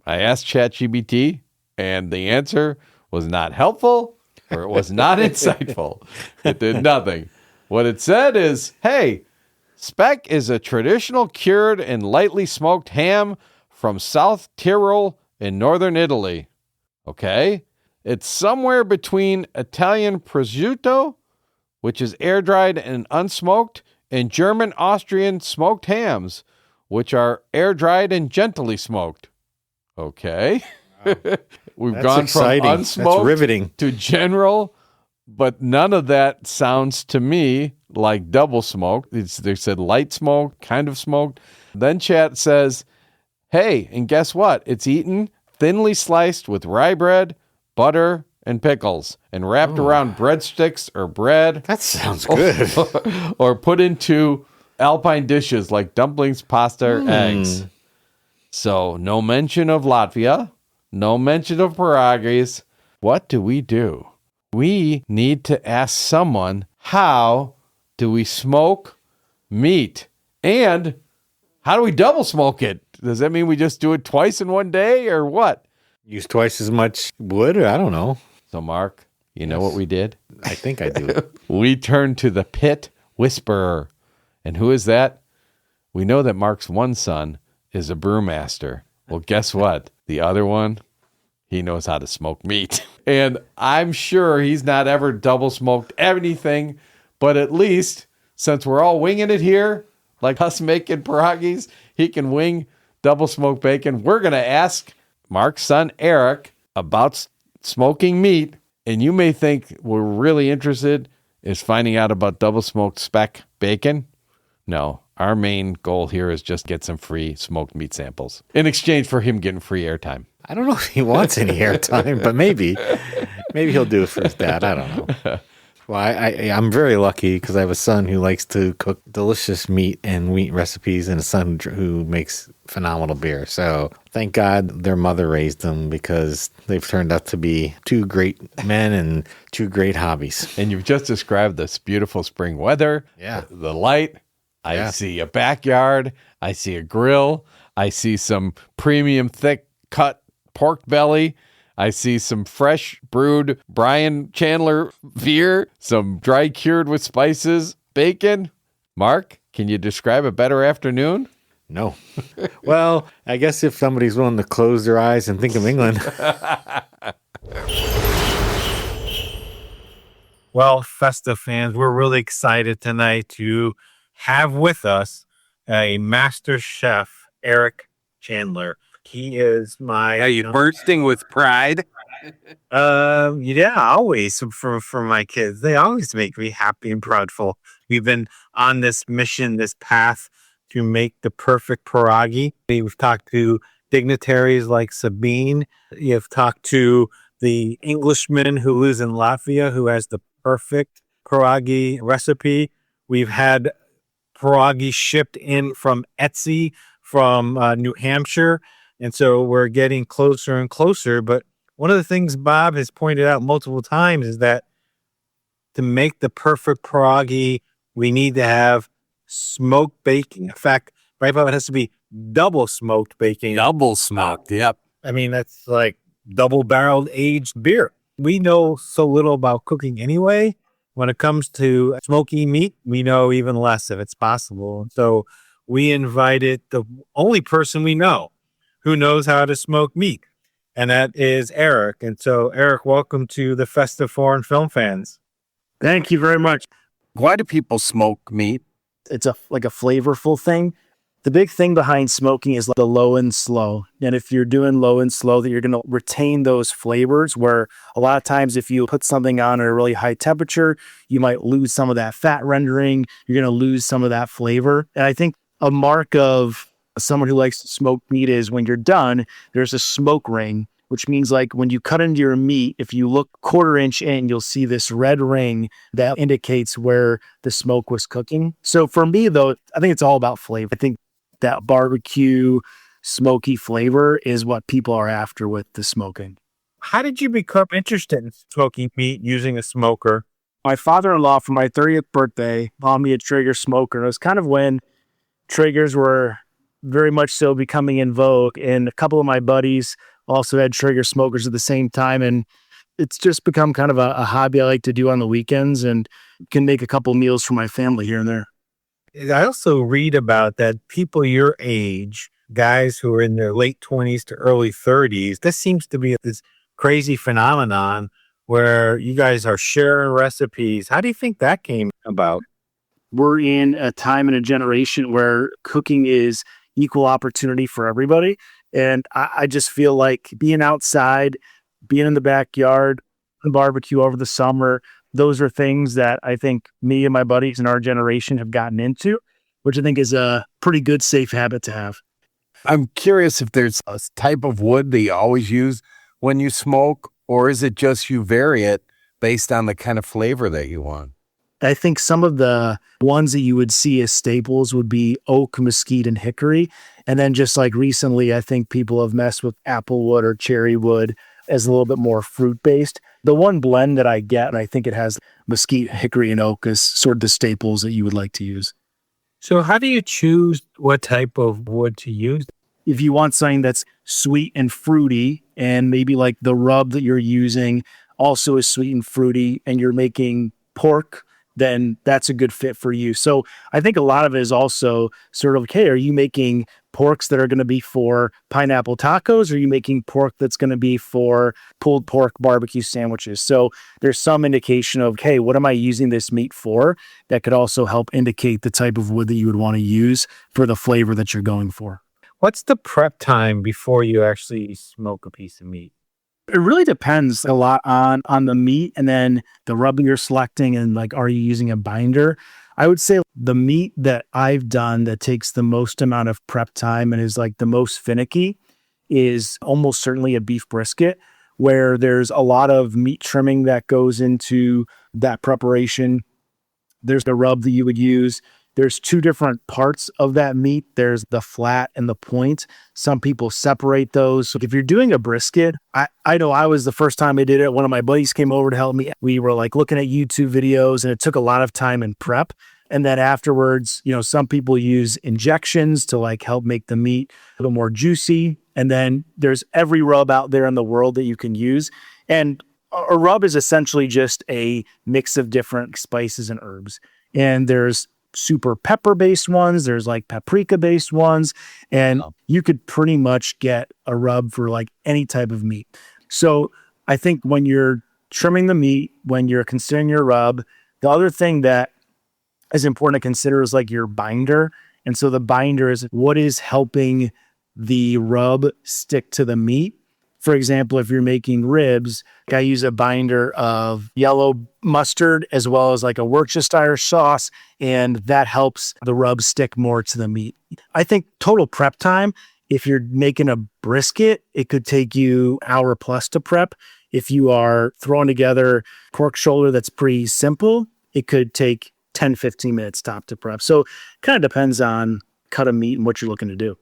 I asked ChatGPT, and the answer was not helpful, or it was not insightful. It did nothing. What it said is, hey, speck is a traditional cured and lightly smoked ham from South Tyrol in northern Italy. Okay? It's somewhere between Italian prosciutto, which is air-dried and unsmoked, and German-Austrian smoked hams, which are air-dried and gently smoked. Okay. Wow. We've gone exciting. From unsmoked That's riveting. to general, but none of that sounds to me like double smoked. They said light smoked, kind of smoked. Then chat says, hey, and guess what? It's eaten thinly sliced with rye bread, butter, and pickles, and wrapped around breadsticks or bread. That sounds good. Or put into Alpine dishes like dumplings, pasta, or eggs. So no mention of Latvia, no mention of pierogies. What do? We need to ask someone, how do we smoke meat? And how do we double smoke it? Does that mean we just do it twice in one day or what? Use twice as much wood? I don't know. So, Mark, you know what we did? I think I do. We turned to the pit whisperer. And who is that? We know that Mark's one son is a brewmaster. Well, guess what? The other one, he knows how to smoke meat. And I'm sure he's not ever double smoked anything, but at least since we're all winging it here, like us making pierogies, he can wing double smoked bacon. We're going to ask Mark's son, Eric, about smoking meat. And you may think we're really interested is finding out about double smoked speck bacon. No, our main goal here is just get some free smoked meat samples in exchange for him getting free airtime. I don't know if he wants any airtime, but maybe he'll do it for his dad. I don't know. Well, I'm very lucky because I have a son who likes to cook delicious meat and wheat recipes and a son who makes phenomenal beer. So thank God their mother raised them because they've turned out to be two great men and two great hobbies. And you've just described this beautiful spring weather, the light. I see a backyard. I see a grill. I see some premium thick cut pork belly. I see some fresh brewed Brian Chandler beer, some dry cured with spices, bacon. Mark, can you describe a better afternoon? No. Well, I guess if somebody's willing to close their eyes and think of England. Well, Festive fans, we're really excited tonight to have with us a master chef, Eric Chandler. He is my... Are you bursting with pride? Yeah, always for my kids. They always make me happy and proudful. We've been on this mission, this path to make the perfect pierogi. We've talked to dignitaries like Sabine. You've talked to the Englishman who lives in Latvia who has the perfect pierogi recipe. We've had pierogi shipped in from Etsy from New Hampshire. And so we're getting closer and closer. But one of the things Bob has pointed out multiple times is that to make the perfect pierogi, we need to have smoked bacon. In fact, right, Bob, it has to be double smoked bacon. Double smoked, yep. I mean, that's like double-barreled aged beer. We know so little about cooking anyway. When it comes to smoky meat, we know even less if it's possible. So we invited the only person we know who knows how to smoke meat, and that is Eric. And so, Eric, welcome to the Festive Foreign Film Fans. Thank you very much. Why do people smoke meat? It's like a flavorful thing. The big thing behind smoking is the low and slow. And if you're doing low and slow, that you're going to retain those flavors, where a lot of times if you put something on at a really high temperature, you might lose some of that fat rendering. You're going to lose some of that flavor. And I think a mark of someone who likes to smoke meat is when you're done, there's a smoke ring, which means like when you cut into your meat, if you look 1/4 inch in, you'll see this red ring that indicates where the smoke was cooking. So for me, though, I think it's all about flavor. I think that barbecue smoky flavor is what people are after with the smoking. How did you become interested in smoking meat using a smoker? My father-in-law, for my 30th birthday, bought me a Traeger smoker. It was kind of when Traegers were very much so becoming in vogue, and a couple of my buddies also had Traeger smokers at the same time, and it's just become kind of a hobby I like to do on the weekends and can make a couple meals for my family here and there. I also read about that people your age, guys who are in their late 20s to early 30s, this seems to be this crazy phenomenon where you guys are sharing recipes. How do you think that came about? We're in a time and a generation where cooking is equal opportunity for everybody. And I just feel like being outside, being in the backyard, the barbecue over the summer, those are things that I think me and my buddies in our generation have gotten into, which I think is a pretty good, safe habit to have. I'm curious if there's a type of wood that you always use when you smoke, or is it just you vary it based on the kind of flavor that you want? I think some of the ones that you would see as staples would be oak, mesquite, and hickory. And then just like recently, I think people have messed with apple wood or cherry wood as a little bit more fruit-based. The one blend that I get, and I think it has mesquite, hickory, and oak as sort of the staples that you would like to use. So how do you choose what type of wood to use? If you want something that's sweet and fruity, and maybe like the rub that you're using also is sweet and fruity, and you're making pork, then that's a good fit for you. So I think a lot of it is also sort of like, hey, are you making porks that are going to be for pineapple tacos? Or are you making pork that's going to be for pulled pork barbecue sandwiches? So there's some indication of, hey, what am I using this meat for? That could also help indicate the type of wood that you would want to use for the flavor that you're going for. What's the prep time before you actually smoke a piece of meat? It really depends a lot on the meat and then the rub you're selecting and like, are you using a binder? I would say the meat that I've done that takes the most amount of prep time and is like the most finicky is almost certainly a beef brisket, where there's a lot of meat trimming that goes into that preparation. There's the rub that you would use. There's two different parts of that meat. There's the flat and the point. Some people separate those. So if you're doing a brisket, I know I was the first time I did it. One of my buddies came over to help me. We were like looking at YouTube videos and it took a lot of time and prep. And then afterwards, some people use injections to like help make the meat a little more juicy. And then there's every rub out there in the world that you can use. And a rub is essentially just a mix of different spices and herbs. And there's super pepper-based ones. There's like paprika-based ones. And you could pretty much get a rub for like any type of meat. So I think when you're trimming the meat, when you're considering your rub, the other thing that is important to consider is like your binder. And so the binder is what is helping the rub stick to the meat. For example, if you're making ribs, I use a binder of yellow mustard as well as like a Worcestershire sauce, and that helps the rub stick more to the meat. I think total prep time, if you're making a brisket, it could take you an hour plus to prep. If you are throwing together pork shoulder that's pretty simple, it could take 10, 15 minutes top to prep. So it kind of depends on cut of meat and what you're looking to do.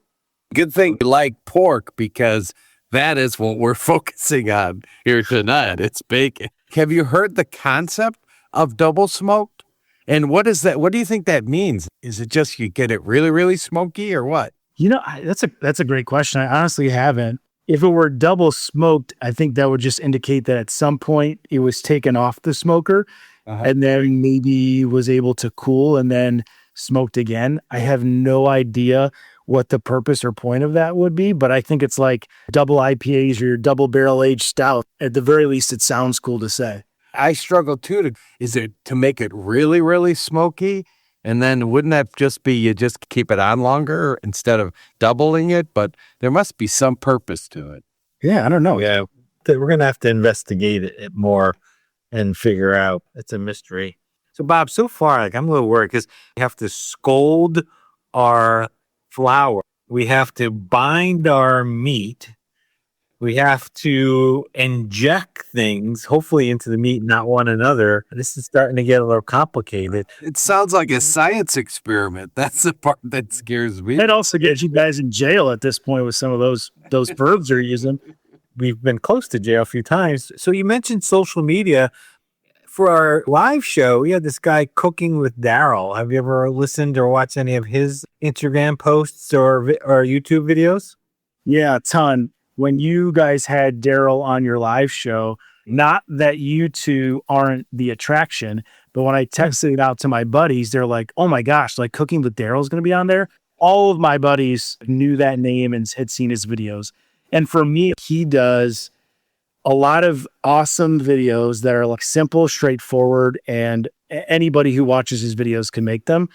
Good thing you like pork, because that is what we're focusing on here tonight. It's bacon. Have you heard the concept of double smoked? And what is that? What do you think that means? Is it just you get it really, really smoky or what? That's a great question. I honestly haven't. If it were double smoked, I think that would just indicate that at some point it was taken off the smoker and then maybe was able to cool and then smoked again. I have no idea what the purpose or point of that would be, but I think it's like double IPAs or your double barrel aged stout. At the very least, it sounds cool to say. I struggle too. Is it to make it really, really smoky? And then wouldn't that just be you just keep it on longer instead of doubling it? But there must be some purpose to it. Yeah, I don't know. Yeah, we're going to have to investigate it more and figure out. It's a mystery. So, Bob, so far, I'm a little worried because we have to scold our flour. We have to bind our meat. We have to inject things, hopefully into the meat, not one another. This is starting to get a little complicated. It sounds like a science experiment. That's the part that scares me. It also gets you guys in jail at this point with some of those verbs you're using. We've been close to jail a few times. So you mentioned social media. For our live show, we had this guy cooking with Daryl. Have you ever listened or watched any of his Instagram posts or YouTube videos? Yeah, a ton. When you guys had Daryl on your live show, not that you two aren't the attraction, but when I texted it out to my buddies, they're like, oh my gosh, like Cooking with Daryl's going to be on there. All of my buddies knew that name and had seen his videos. And for me, he does a lot of awesome videos that are like simple, straightforward, and anybody who watches his videos can make them.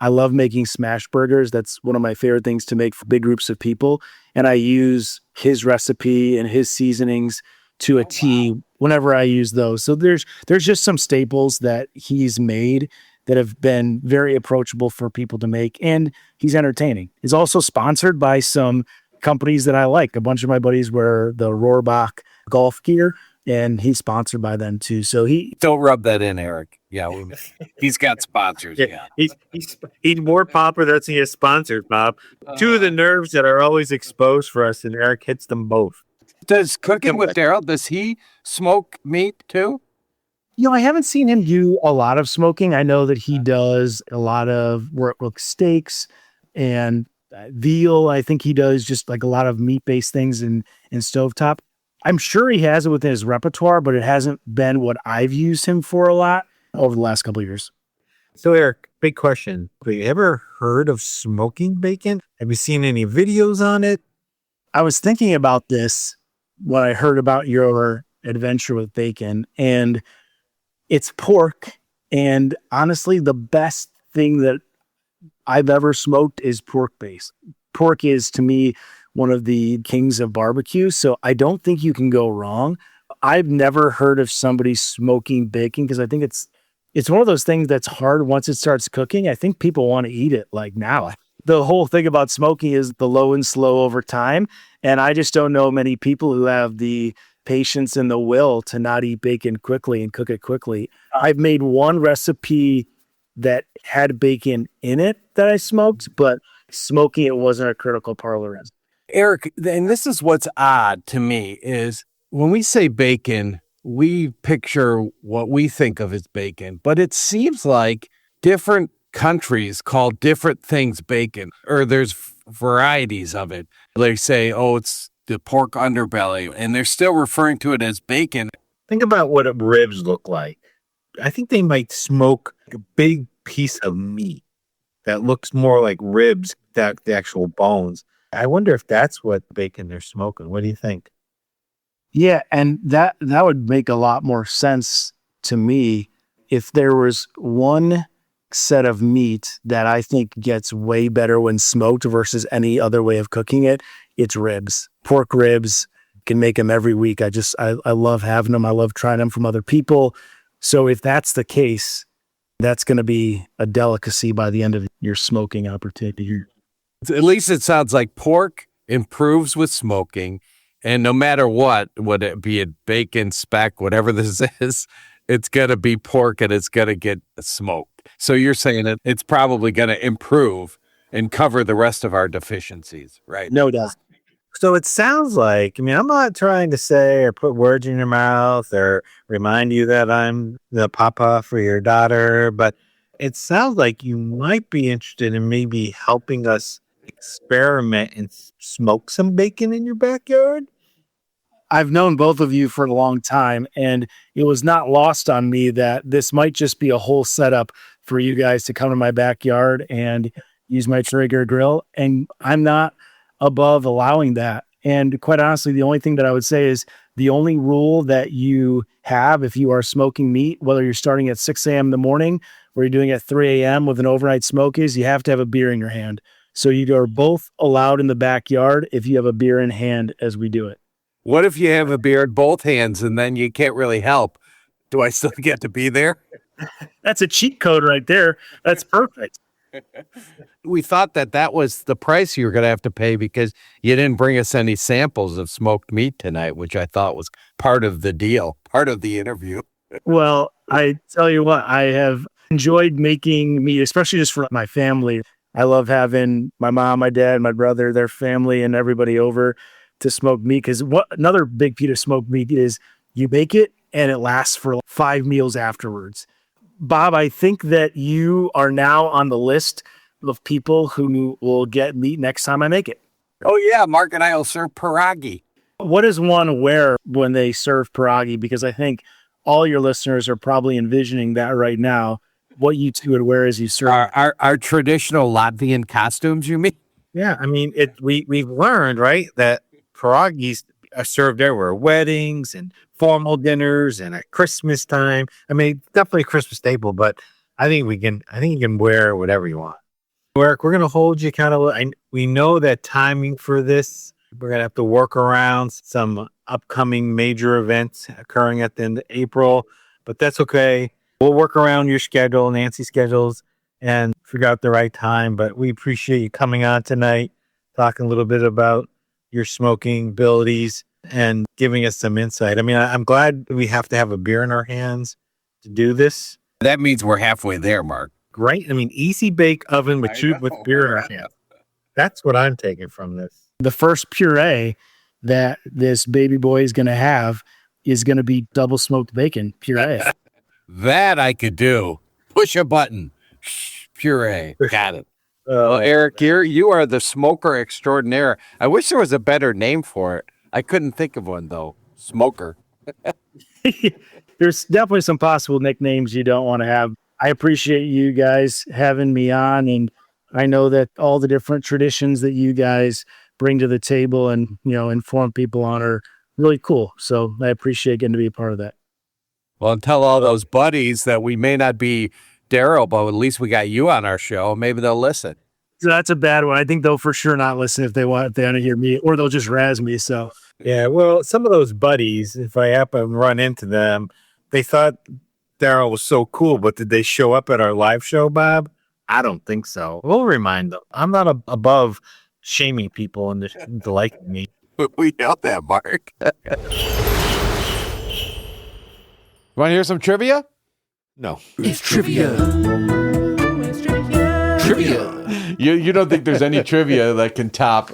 I love making smash burgers. That's one of my favorite things to make for big groups of people. And I use his recipe and his seasonings to a T whenever I use those. So there's just some staples that he's made that have been very approachable for people to make, and he's entertaining. He's also sponsored by some companies that I like. A bunch of my buddies wear the Rohrbach golf gear, and he's sponsored by them too. So don't rub that in, Eric. Yeah, he's got sponsors. Yeah. He's more popular than he is sponsored, Bob. Two of the nerves that are always exposed for us, and Eric hits them both. Does Cooking with Daryl, does he smoke meat too? I haven't seen him do a lot of smoking. I know that he does a lot of work with steaks and veal. I think he does just like a lot of meat-based things in stovetop. I'm sure he has it within his repertoire, but it hasn't been what I've used him for a lot over the last couple of years. So, Eric, big question. Have you ever heard of smoking bacon? Have you seen any videos on it? I was thinking about this when I heard about your adventure with bacon, and it's pork. And honestly, the best thing that I've ever smoked is pork base. Pork is, to me, one of the kings of barbecue. So I don't think you can go wrong. I've never heard of somebody smoking bacon because I think it's one of those things that's hard once it starts cooking. I think people want to eat it like now. The whole thing about smoking is the low and slow over time. And I just don't know many people who have the patience and the will to not eat bacon quickly and cook it quickly. I've made one recipe that had bacon in it that I smoked, but smoking it wasn't a critical part of the recipe. Eric, and this is what's odd to me, is when we say bacon, we picture what we think of as bacon, but it seems like different countries call different things bacon, or there's varieties of it. They say, oh, it's the pork underbelly, and they're still referring to it as bacon. Think about what ribs look like. I think they might smoke a big piece of meat that looks more like ribs than the actual bones. I wonder if that's what bacon they're smoking. What do you think? Yeah, and that would make a lot more sense to me if there was one set of meat that I think gets way better when smoked versus any other way of cooking it. It's ribs. Pork ribs. Can make them every week. I love having them. I love trying them from other people. So if that's the case, that's going to be a delicacy by the end of your smoking opportunity. At least it sounds like pork improves with smoking. And no matter what, would it be a bacon, speck, whatever this is, it's going to be pork and it's going to get smoked. So you're saying that it's probably going to improve and cover the rest of our deficiencies, right? No doubt. So it sounds like, I'm not trying to say or put words in your mouth or remind you that I'm the papa for your daughter, but it sounds like you might be interested in maybe helping us experiment and smoke some bacon in your backyard. I've known both of you for a long time, and it was not lost on me that this might just be a whole setup for you guys to come to my backyard and use my Traeger grill. And I'm not above allowing that. And quite honestly, the only thing that I would say is the only rule that you have if you are smoking meat, whether you're starting at 6 a.m. in the morning or you're doing it at 3 a.m. with an overnight smoke, is you have to have a beer in your hand. So you are both allowed in the backyard if you have a beer in hand as we do it. What if you have a beer in both hands and then you can't really help? Do I still get to be there? That's a cheat code right there. That's perfect. We thought that was the price you were going to have to pay because you didn't bring us any samples of smoked meat tonight, which I thought was part of the deal, part of the interview. Well, I tell you what, I have enjoyed making meat, especially just for my family. I love having my mom, my dad, my brother, their family, and everybody over to smoke meat. Because another big piece of smoked meat is you bake it and it lasts for 5 meals afterwards. Bob, I think that you are now on the list of people who will get meat next time I make it. Oh, yeah. Mark and I will serve pierogi. What does one wear when they serve pierogi? Because I think all your listeners are probably envisioning that right now. What you two would wear as you serve. Our traditional Latvian costumes, you mean? Yeah. We've learned, right, that pierogies served everywhere. Weddings and formal dinners and at Christmas time. I mean, definitely a Christmas staple, but I think you can wear whatever you want. Eric, we're going to hold you kind of, we know that timing for this, we're going to have to work around some upcoming major events occurring at the end of April, but that's okay. We'll work around your schedule, Nancy's schedules, and figure out the right time. But we appreciate you coming on tonight, talking a little bit about your smoking abilities and giving us some insight. I mean, I'm glad we have to have a beer in our hands to do this. That means we're halfway there, Mark. Great. I mean, easy bake oven with beer in our hands. That's what I'm taking from this. The first puree that this baby boy is going to have is going to be double smoked bacon puree. That I could do. Push a button. Puree. Got it. Well, Eric, you are the smoker extraordinaire. I wish there was a better name for it. I couldn't think of one, though. Smoker. There's definitely some possible nicknames you don't want to have. I appreciate you guys having me on, and I know that all the different traditions that you guys bring to the table and, inform people on are really cool. So I appreciate getting to be a part of that. Well, and tell all those buddies that we may not be Daryl, but at least we got you on our show. Maybe they'll listen. So that's a bad one. I think they'll for sure not listen if they want to hear me, or they'll just razz me. So yeah, well, some of those buddies, if I happen to run into them, they thought Daryl was so cool, but did they show up at our live show, Bob? I don't think so. We'll remind them. I'm not above shaming people into liking me. We know that, Mark. You want to hear some trivia? No. It's trivia. Trivia. You don't think there's any trivia that can top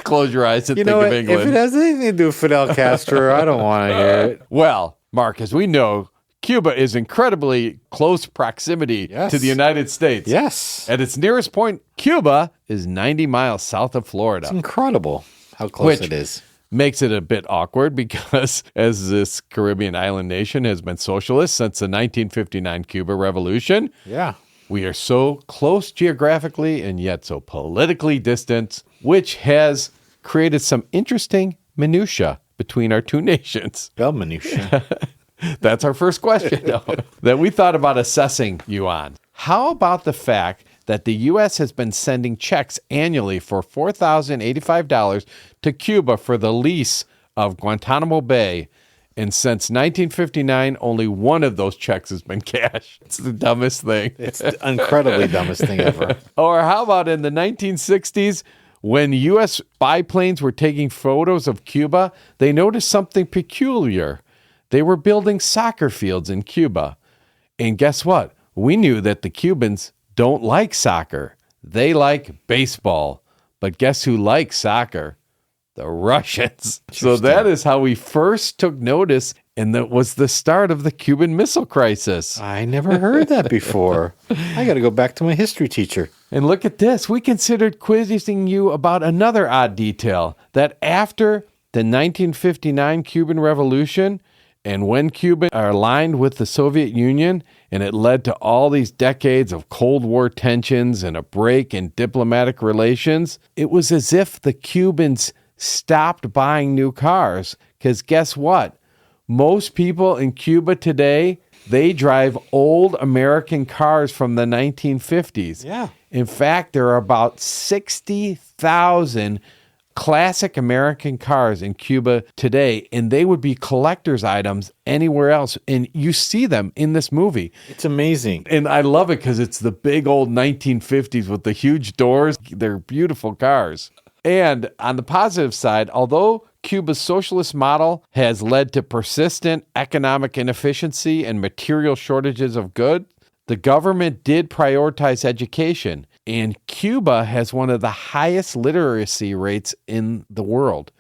Close Your Eyes and Think of England? If it has anything to do with Fidel Castro, I don't want to hear it. Well, Mark, as we know, Cuba is incredibly close proximity to the United States. Yes. At its nearest point, Cuba is 90 miles south of Florida. It's incredible how close it is. Makes it a bit awkward because as this Caribbean island nation has been socialist since the 1959 Cuba Revolution, we are so close geographically and yet so politically distant, which has created some interesting minutia between our two nations. Well, minutia. That's our first question, though, that we thought about assessing you on. How about the fact that the U.S. has been sending checks annually for $4,085 to Cuba for the lease of Guantanamo Bay, and since 1959, only one of those checks has been cashed? It's the dumbest thing. It's the incredibly dumbest thing ever. Or how about in the 1960s, when U.S. biplanes were taking photos of Cuba, they noticed something peculiar. They were building soccer fields in Cuba. And guess what? We knew that the Cubans don't like soccer. They like baseball. But guess who likes soccer? The Russians. So that is how we first took notice, and that was the start of the Cuban Missile Crisis. I never heard that before. I got to go back to my history teacher. And look at this. We considered quizzing you about another odd detail, that after the 1959 Cuban Revolution, and when Cuba are aligned with the Soviet Union, and it led to all these decades of Cold War tensions and a break in diplomatic relations, it was as if the Cubans stopped buying new cars. Because guess what? Most people in Cuba today, they drive old American cars from the 1950s. Yeah. In fact, there are about 60,000 classic American cars in Cuba today, and they would be collector's items anywhere else. And you see them in this movie. It's amazing. And I love it because it's the big old 1950s with the huge doors. They're beautiful cars. And on the positive side, although Cuba's socialist model has led to persistent economic inefficiency and material shortages of goods, the government did prioritize education, and Cuba has one of the highest literacy rates in the world.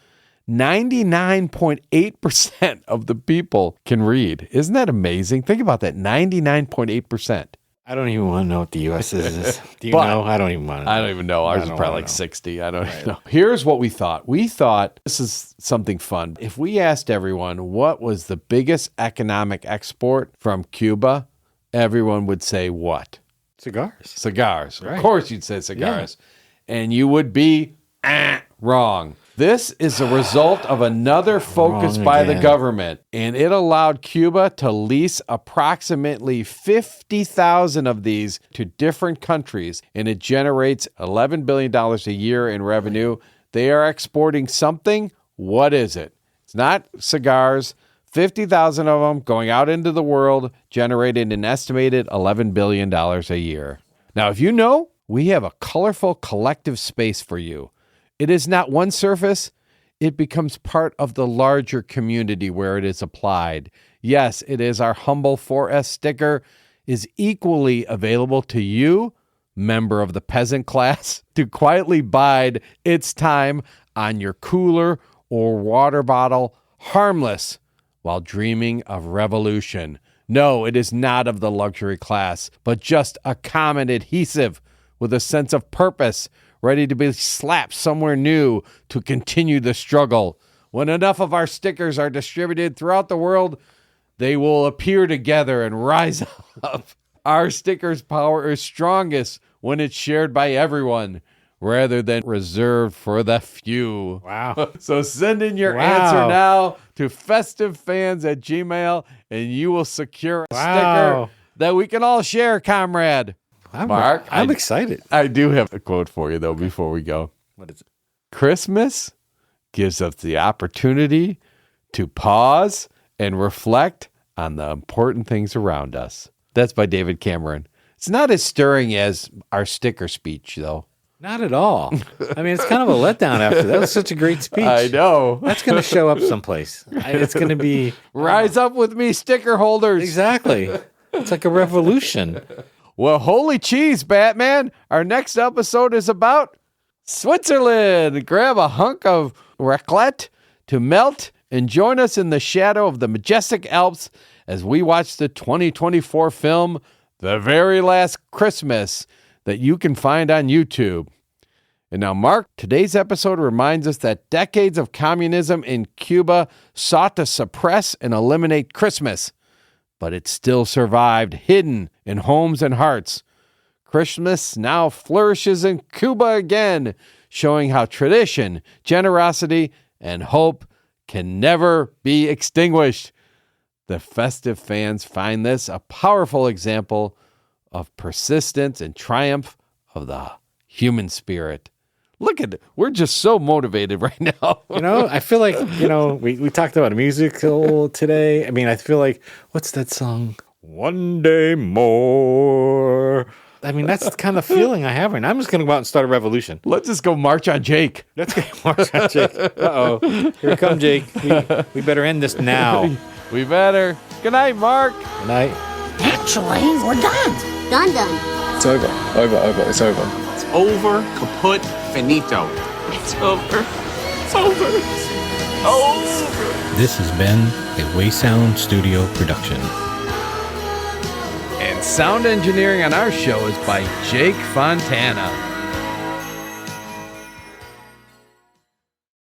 99.8% of the people can read. Isn't that amazing? Think about that, 99.8%. I don't even want to know what the U.S. is. Do you know? I don't even want to know. I don't even know. Ours is probably like 60. I don't even know. Here's what we thought. We thought this is something fun. If we asked everyone what was the biggest economic export from Cuba, everyone would say what? Cigars. Right. Of course you'd say cigars. Yeah. And you would be wrong. This is a result of another focus by the government, and it allowed Cuba to lease approximately 50,000 of these to different countries, and it generates $11 billion a year in revenue. They are exporting something. What is it? It's not cigars. 50,000 of them going out into the world, generating an estimated $11 billion a year. Now, if you know, we have a colorful collective space for you. It is not one surface. It becomes part of the larger community where it is applied. Yes, it is our humble 4S sticker is equally available to you, member of the peasant class, to quietly bide its time on your cooler or water bottle, harmless, while dreaming of revolution. No, it is not of the luxury class, but just a common adhesive with a sense of purpose, ready to be slapped somewhere new to continue the struggle. When enough of our stickers are distributed throughout the world, they will appear together and rise up. Our stickers' power is strongest when it's shared by everyone, rather than reserved for the few. Wow. So send in your answer now to festivefans@gmail.com, and you will secure a sticker that we can all share, comrade. Mark, I'm excited. I do have a quote for you, though, before we go. What is it? Christmas gives us the opportunity to pause and reflect on the important things around us. That's by David Cameron. It's not as stirring as our sticker speech, though. Not at all. I mean, it's kind of a letdown after that. Was such a great speech. I know. That's going to show up someplace. It's going to be... Rise up with me, sticker holders. Exactly. It's like a revolution. Well, holy cheese, Batman. Our next episode is about Switzerland. Grab a hunk of raclette to melt and join us in the shadow of the majestic Alps as we watch the 2024 film, The Very Last Christmas, that you can find on YouTube. And now, Mark, today's episode reminds us that decades of communism in Cuba sought to suppress and eliminate Christmas, but it still survived, hidden in homes and hearts. Christmas now flourishes in Cuba again, showing how tradition, generosity, and hope can never be extinguished. The festive fans find this a powerful example of persistence and triumph of the human spirit. Look at it. We're just so motivated right now. I feel like, we talked about a musical today. I mean, I feel like, what's that song? One Day More. I mean, that's the kind of feeling I have right now. I'm just going to go out and start a revolution. Let's just go march on Jake. Let's go march on Jake. Uh-oh. Here come Jake. We better end this now. We better. Good night, Mark. Good night. Actually, we're done. Done. It's over. It's over. It's over. Kaput. Finito. It's over. It's over. It's over. This has been a Waysound Studio production. And sound engineering on our show is by Jake Fontana.